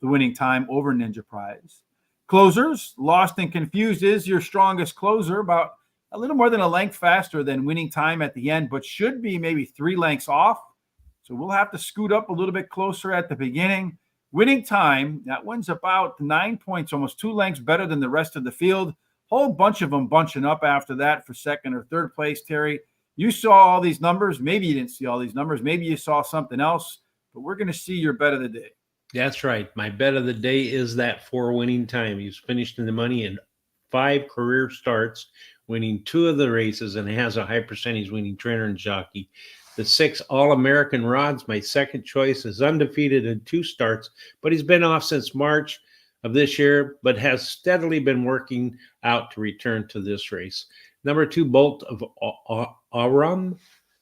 the winning time over Ninja Prize. Closers, Lost and Confused is your strongest closer, about a little more than a length faster than winning time at the end, but should be maybe 3 lengths off. So we'll have to scoot up a little bit closer at the beginning. Winning time, that one's about 9 points, almost 2 lengths better than the rest of the field. Whole bunch of them bunching up after that for second or third place, Terry. You saw all these numbers. Maybe you didn't see all these numbers. Maybe you saw something else, but we're going to see your bet of the day. That's right. My bet of the day is that 4 winning time. He's finished in the money in 5 career starts, winning 2 of the races, and has a high percentage winning trainer and jockey. The 6 All-American Rods, my second choice, is undefeated in 2 starts, but he's been off since March of this year, but has steadily been working out to return to this race. Number 2, Bolt of Aram.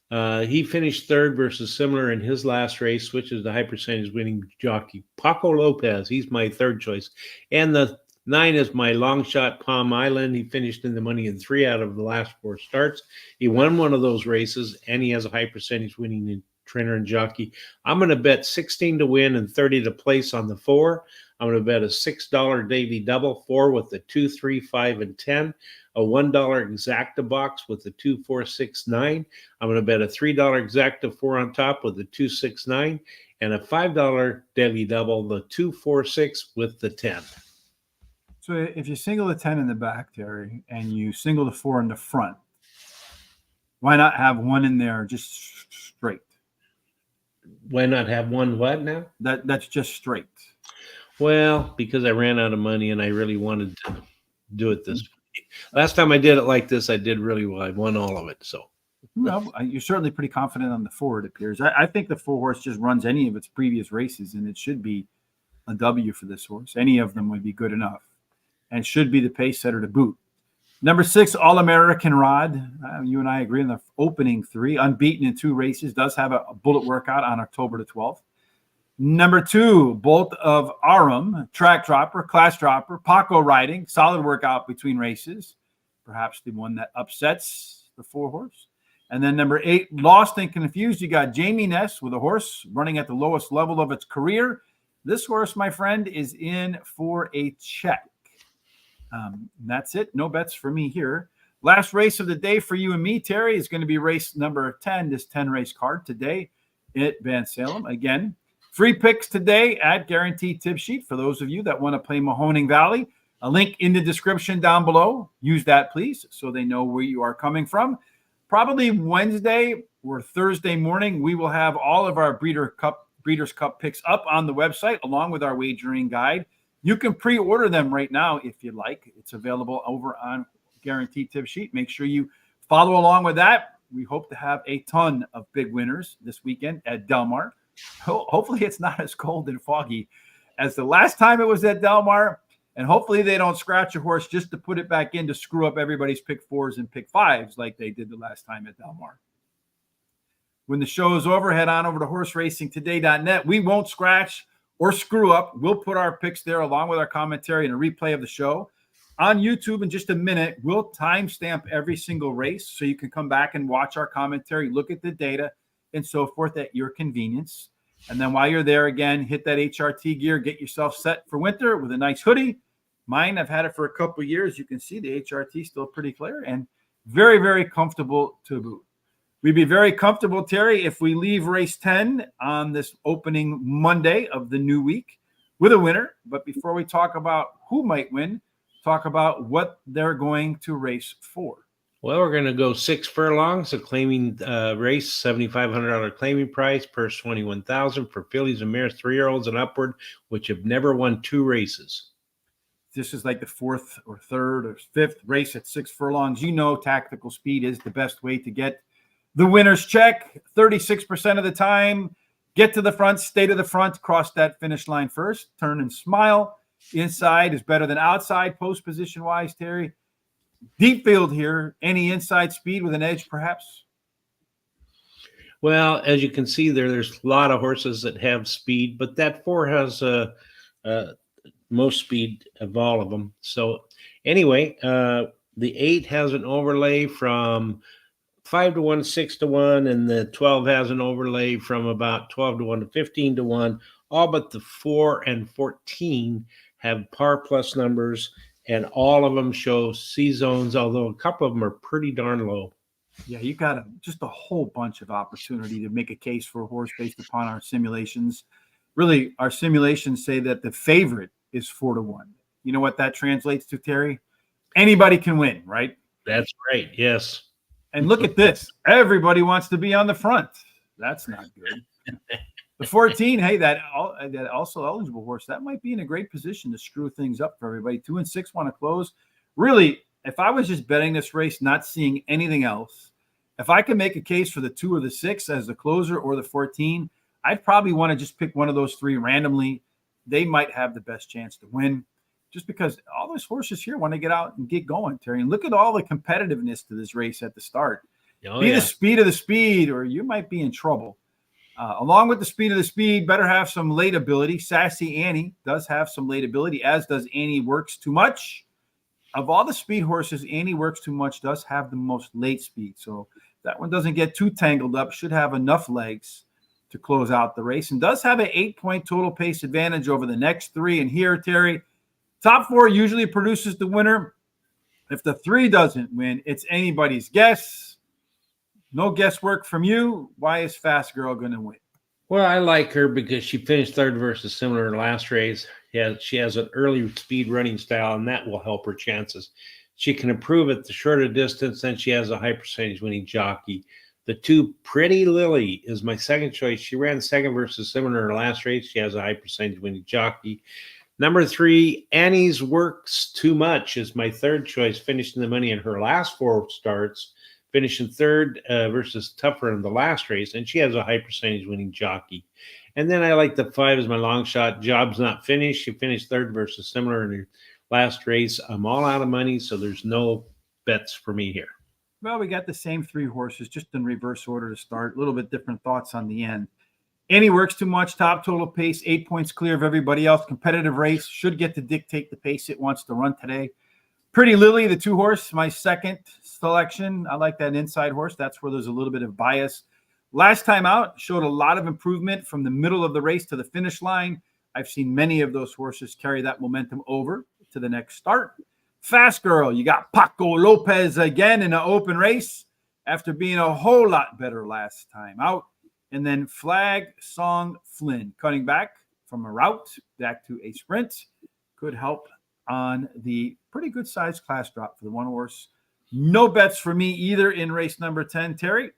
He finished 3rd versus similar in his last race, which is the high percentage winning jockey Paco Lopez. He's my 3rd choice. And the 9 is my long shot Palm Island. He finished in the money in 3 out of the last 4 starts. He won one of those races, and he has a high percentage winning in trainer and jockey. I'm going to bet 16 to win and 30 to place on the 4. I'm going to bet a $6 daily double, 4 with the 2, 3, 5, and 10. A $1 exacta box with the 2, 4, 6, 9. I'm going to bet a $3 exacta 4 on top with the 2, 6, 9. And a $5 daily double, the 2, 4, 6 with the 10. So if you single the 10 in the back, Terry, and you single the 4 in the front, why not have 1 in there just straight? Why not have 1 what now? That's just straight. Well, because I ran out of money and I really wanted to do it this way. Last time I did it like this, I did really well. I won all of it. So, well, you're certainly pretty confident on the 4, it appears. I think the 4 horse just runs any of its previous races, and it should be a W for this horse. Any of them would be good enough, and should be the pace setter to boot. Number 6, All-American Rod. You and I agree on the opening 3. Unbeaten in 2 races. Does have a bullet workout on October the 12th. Number 2, Bolt of Aram. Track dropper, class dropper. Paco riding. Solid workout between races. Perhaps the one that upsets the 4 horse. And then number 8, Lost and Confused. You got Jamie Ness with a horse running at the lowest level of its career. This horse, my friend, is in for a check. That's it. No bets for me here. Last race of the day for you and me, Terry, is going to be race number 10, this 10-race card today at Van Salem. Again, free picks today at Guaranteed Tip Sheet for those of you that want to play Mahoning Valley. A link in the description down below. Use that, please, so they know where you are coming from. Probably Wednesday or Thursday morning, we will have all of our Breeder Cup Breeders' Cup picks up on the website along with our wagering guide. You can pre-order them right now if you like. It's available over on Guaranteed Tip Sheet. Make sure you follow along with that. We hope to have a ton of big winners this weekend at Del Mar. Hopefully it's not as cold and foggy as the last time it was at Del Mar. And hopefully they don't scratch a horse just to put it back in to screw up everybody's pick 4s and pick 5s like they did the last time at Del Mar. When the show is over, head on over to horseracingtoday.net. We won't scratch or screw up. We'll put our picks there along with our commentary and a replay of the show. On YouTube in just a minute, we'll timestamp every single race so you can come back and watch our commentary, look at the data, and so forth at your convenience. And then while you're there, again, hit that HRT gear, get yourself set for winter with a nice hoodie. Mine, I've had it for a couple of years. You can see the HRT still pretty clear and very, very comfortable to boot. We'd be very comfortable, Terry, if we leave race 10 on this opening Monday of the new week with a winner. But before we talk about who might win, talk about what they're going to race for. Well, we're going to go 6 furlongs, a claiming race, $7,500 claiming price, purse $21,000 for fillies and mares, 3-year-olds and upward, which have never won 2 races. This is like the 4th or 3rd or 5th race at 6 furlongs. You know, tactical speed is the best way to get the winner's check. 36% of the time, get to the front, stay to the front, cross that finish line first, turn and smile. Inside is better than outside, post position wise, Terry. Deep field here. Any inside speed with an edge, perhaps? Well, as you can see there's a lot of horses that have speed, but that 4 has most speed of all of them. So anyway, the 8 has an overlay from 5-1, 6-1, and the 12 has an overlay from about 12-1 to 15-1. All but the 4 and 14 have par plus numbers, and all of them show C zones, although a couple of them are pretty darn low. Yeah, you got just a whole bunch of opportunity to make a case for a horse based upon our simulations. Really, our simulations say that the favorite is 4-1. You know what that translates to, Terry? Anybody can win, right? That's right, yes. And look at this. Everybody wants to be on the front. That's not good. The 14, hey, that also eligible horse, that might be in a great position to screw things up for everybody. 2 and 6 want to close. Really, if I was just betting this race, not seeing anything else, if I could make a case for the 2 or the 6 as the closer or the 14, I'd probably want to just pick one of those 3 randomly. They might have the best chance to win just because all those horses here want to get out and get going, Terry. And look at all the competitiveness to this race at the start. The speed of the speed, or you might be in trouble. Along with the speed of the speed, better have some late ability. Sassy Annie does have some late ability, as does Annie Works Too Much. Of all the speed horses, Annie Works Too Much does have the most late speed. So that one doesn't get too tangled up, should have enough legs to close out the race, and does have an 8-point total pace advantage over the next 3. And here, Terry, top 4 usually produces the winner. If the 3 doesn't win, it's anybody's guess. No guesswork from you. Why is Fast Girl going to win? Well, I like her because she finished 3rd versus similar in last race. Yeah, she has an early speed running style, and that will help her chances. She can improve at the shorter distance, and she has a high percentage winning jockey. The 2, Pretty Lily, is my second choice. She ran 2nd versus similar in last race. She has a high percentage winning jockey. Number 3, Annie's Works Too Much, is my 3rd choice, finishing the money in her last 4 starts, finishing 3rd versus tougher in the last race, and she has a high percentage winning jockey. And then I like the 5 as my long shot. Job's Not Finished. She finished 3rd versus similar in her last race. I'm all out of money, so there's no bets for me here. Well, we got the same 3 horses, just in reverse order to start. A little bit different thoughts on the end. Annie Works Too Much, top total pace, 8 points clear of everybody else. Competitive race, should get to dictate the pace it wants to run today. Pretty Lily, the 2 horse, my second selection. I like that inside horse. That's where there's a little bit of bias. Last time out, showed a lot of improvement from the middle of the race to the finish line. I've seen many of those horses carry that momentum over to the next start. Fast Girl, you got Paco Lopez again in an open race after being a whole lot better last time out. And then Flag Song Flynn, cutting back from a route back to a sprint, could help on the pretty good sized class drop for the 1 horse. No bets for me either in race number 10. Terry,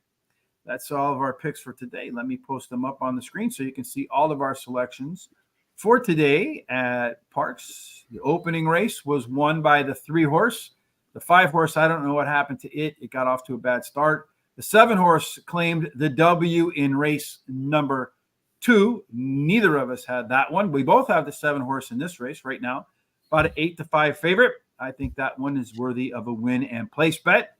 That's all of our picks for today. Let me post them up on the screen so you can see all of our selections for today at Parx. The opening race was won by the 3-horse. The 5-horse, I don't know what happened to it. It got off to a bad start. The 7-horse claimed the W in race number 2. Neither of us had that one. We both have the 7-horse in this race right now. About an 8-5 favorite. I think that one is worthy of a win and place bet.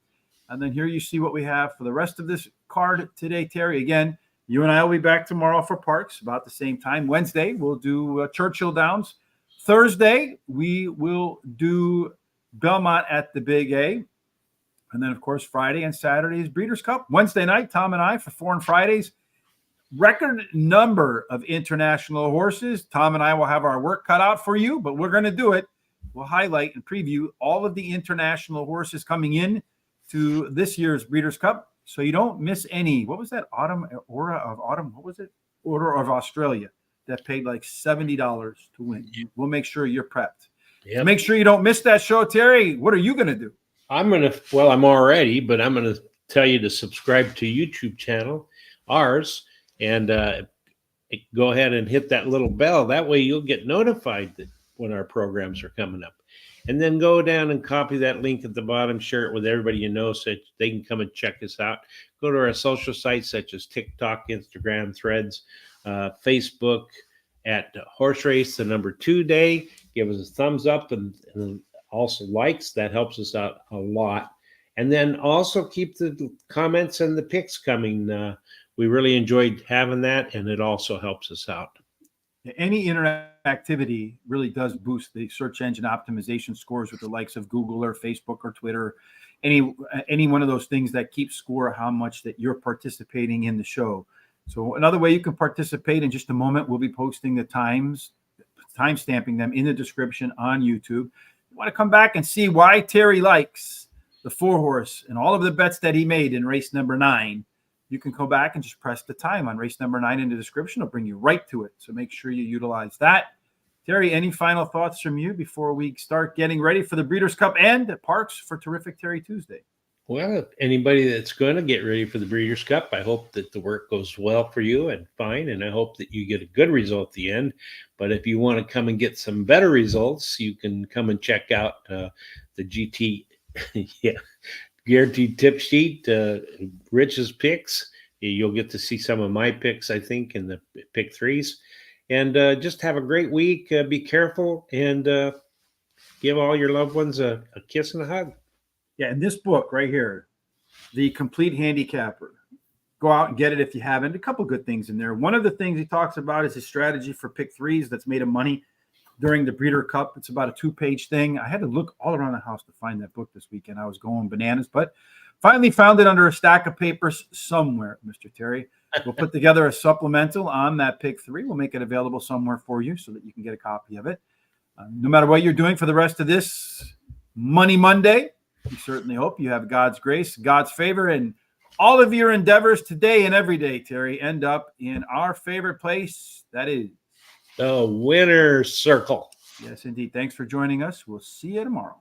And then here you see what we have for the rest of this card today, Terry. Again, you and I will be back tomorrow for Parx about the same time. Wednesday, we'll do Churchill Downs. Thursday, we will do Belmont at the Big A. And then, of course, Friday and Saturday is Breeders' Cup. Wednesday night, Tom and I for Foreign Fridays. Record number of international horses. Tom and I will have our work cut out for you, but we're going to do it. We'll highlight and preview all of the international horses coming in to this year's Breeders' Cup, so you don't miss any. What was that? Order of Australia that paid like $70 to win. We'll make sure you're prepped. Yep. To make sure you don't miss that show, Terry, what are you going to do? I'm already, but I'm going to tell you to subscribe to YouTube channel, ours, and go ahead and hit that little bell. That way you'll get notified that when our programs are coming up. And then go down and copy that link at the bottom, share it with everybody you know so they can come and check us out. Go to our social sites such as TikTok, Instagram, Threads, Facebook at Horse Race, the number 2 day. Give us a thumbs up and also likes. That helps us out a lot. And then also keep the comments and the picks coming. We really enjoyed having that, and it also helps us out. Any interactivity really does boost the search engine optimization scores with the likes of Google or Facebook or Twitter, any one of those things that keep score of how much that you're participating in the show. So another way you can participate, in just a moment, we'll be posting the time stamping them in the description on YouTube. You want to come back and see why Terry likes the 4-horse and all of the bets that he made in race number 9. You can go back and just press the time on race number 9 in the description. It'll bring you right to it. So make sure you utilize that. Terry, any final thoughts from you before we start getting ready for the Breeders' Cup and Parx for Terrific Terry Tuesday? Well, anybody that's going to get ready for the Breeders' Cup, I hope that the work goes well for you and fine, and I hope that you get a good result at the end. But if you want to come and get some better results, you can come and check out the GT Guaranteed Tip Sheet, Rich's picks. You'll get to see some of my picks, I think, in the pick 3s. And just have a great week. Be careful, and give all your loved ones a kiss and a hug. Yeah, in this book right here, The Complete Handicapper. Go out and get it if you haven't. A couple good things in there. One of the things he talks about is his strategy for pick 3s that's made him money during the Breeder Cup. It's about a 2-page thing. I had to look all around the house to find that book this weekend. I was going bananas, but finally found it under a stack of papers somewhere, Mr. Terry. We'll put together a supplemental on that pick 3. We'll make it available somewhere for you so that you can get a copy of it. No matter what you're doing for the rest of this Money Monday, we certainly hope you have God's grace, God's favor, and all of your endeavors today and every day, Terry, end up in our favorite place, that is the winner's circle. Yes, indeed. Thanks for joining us. We'll see you tomorrow.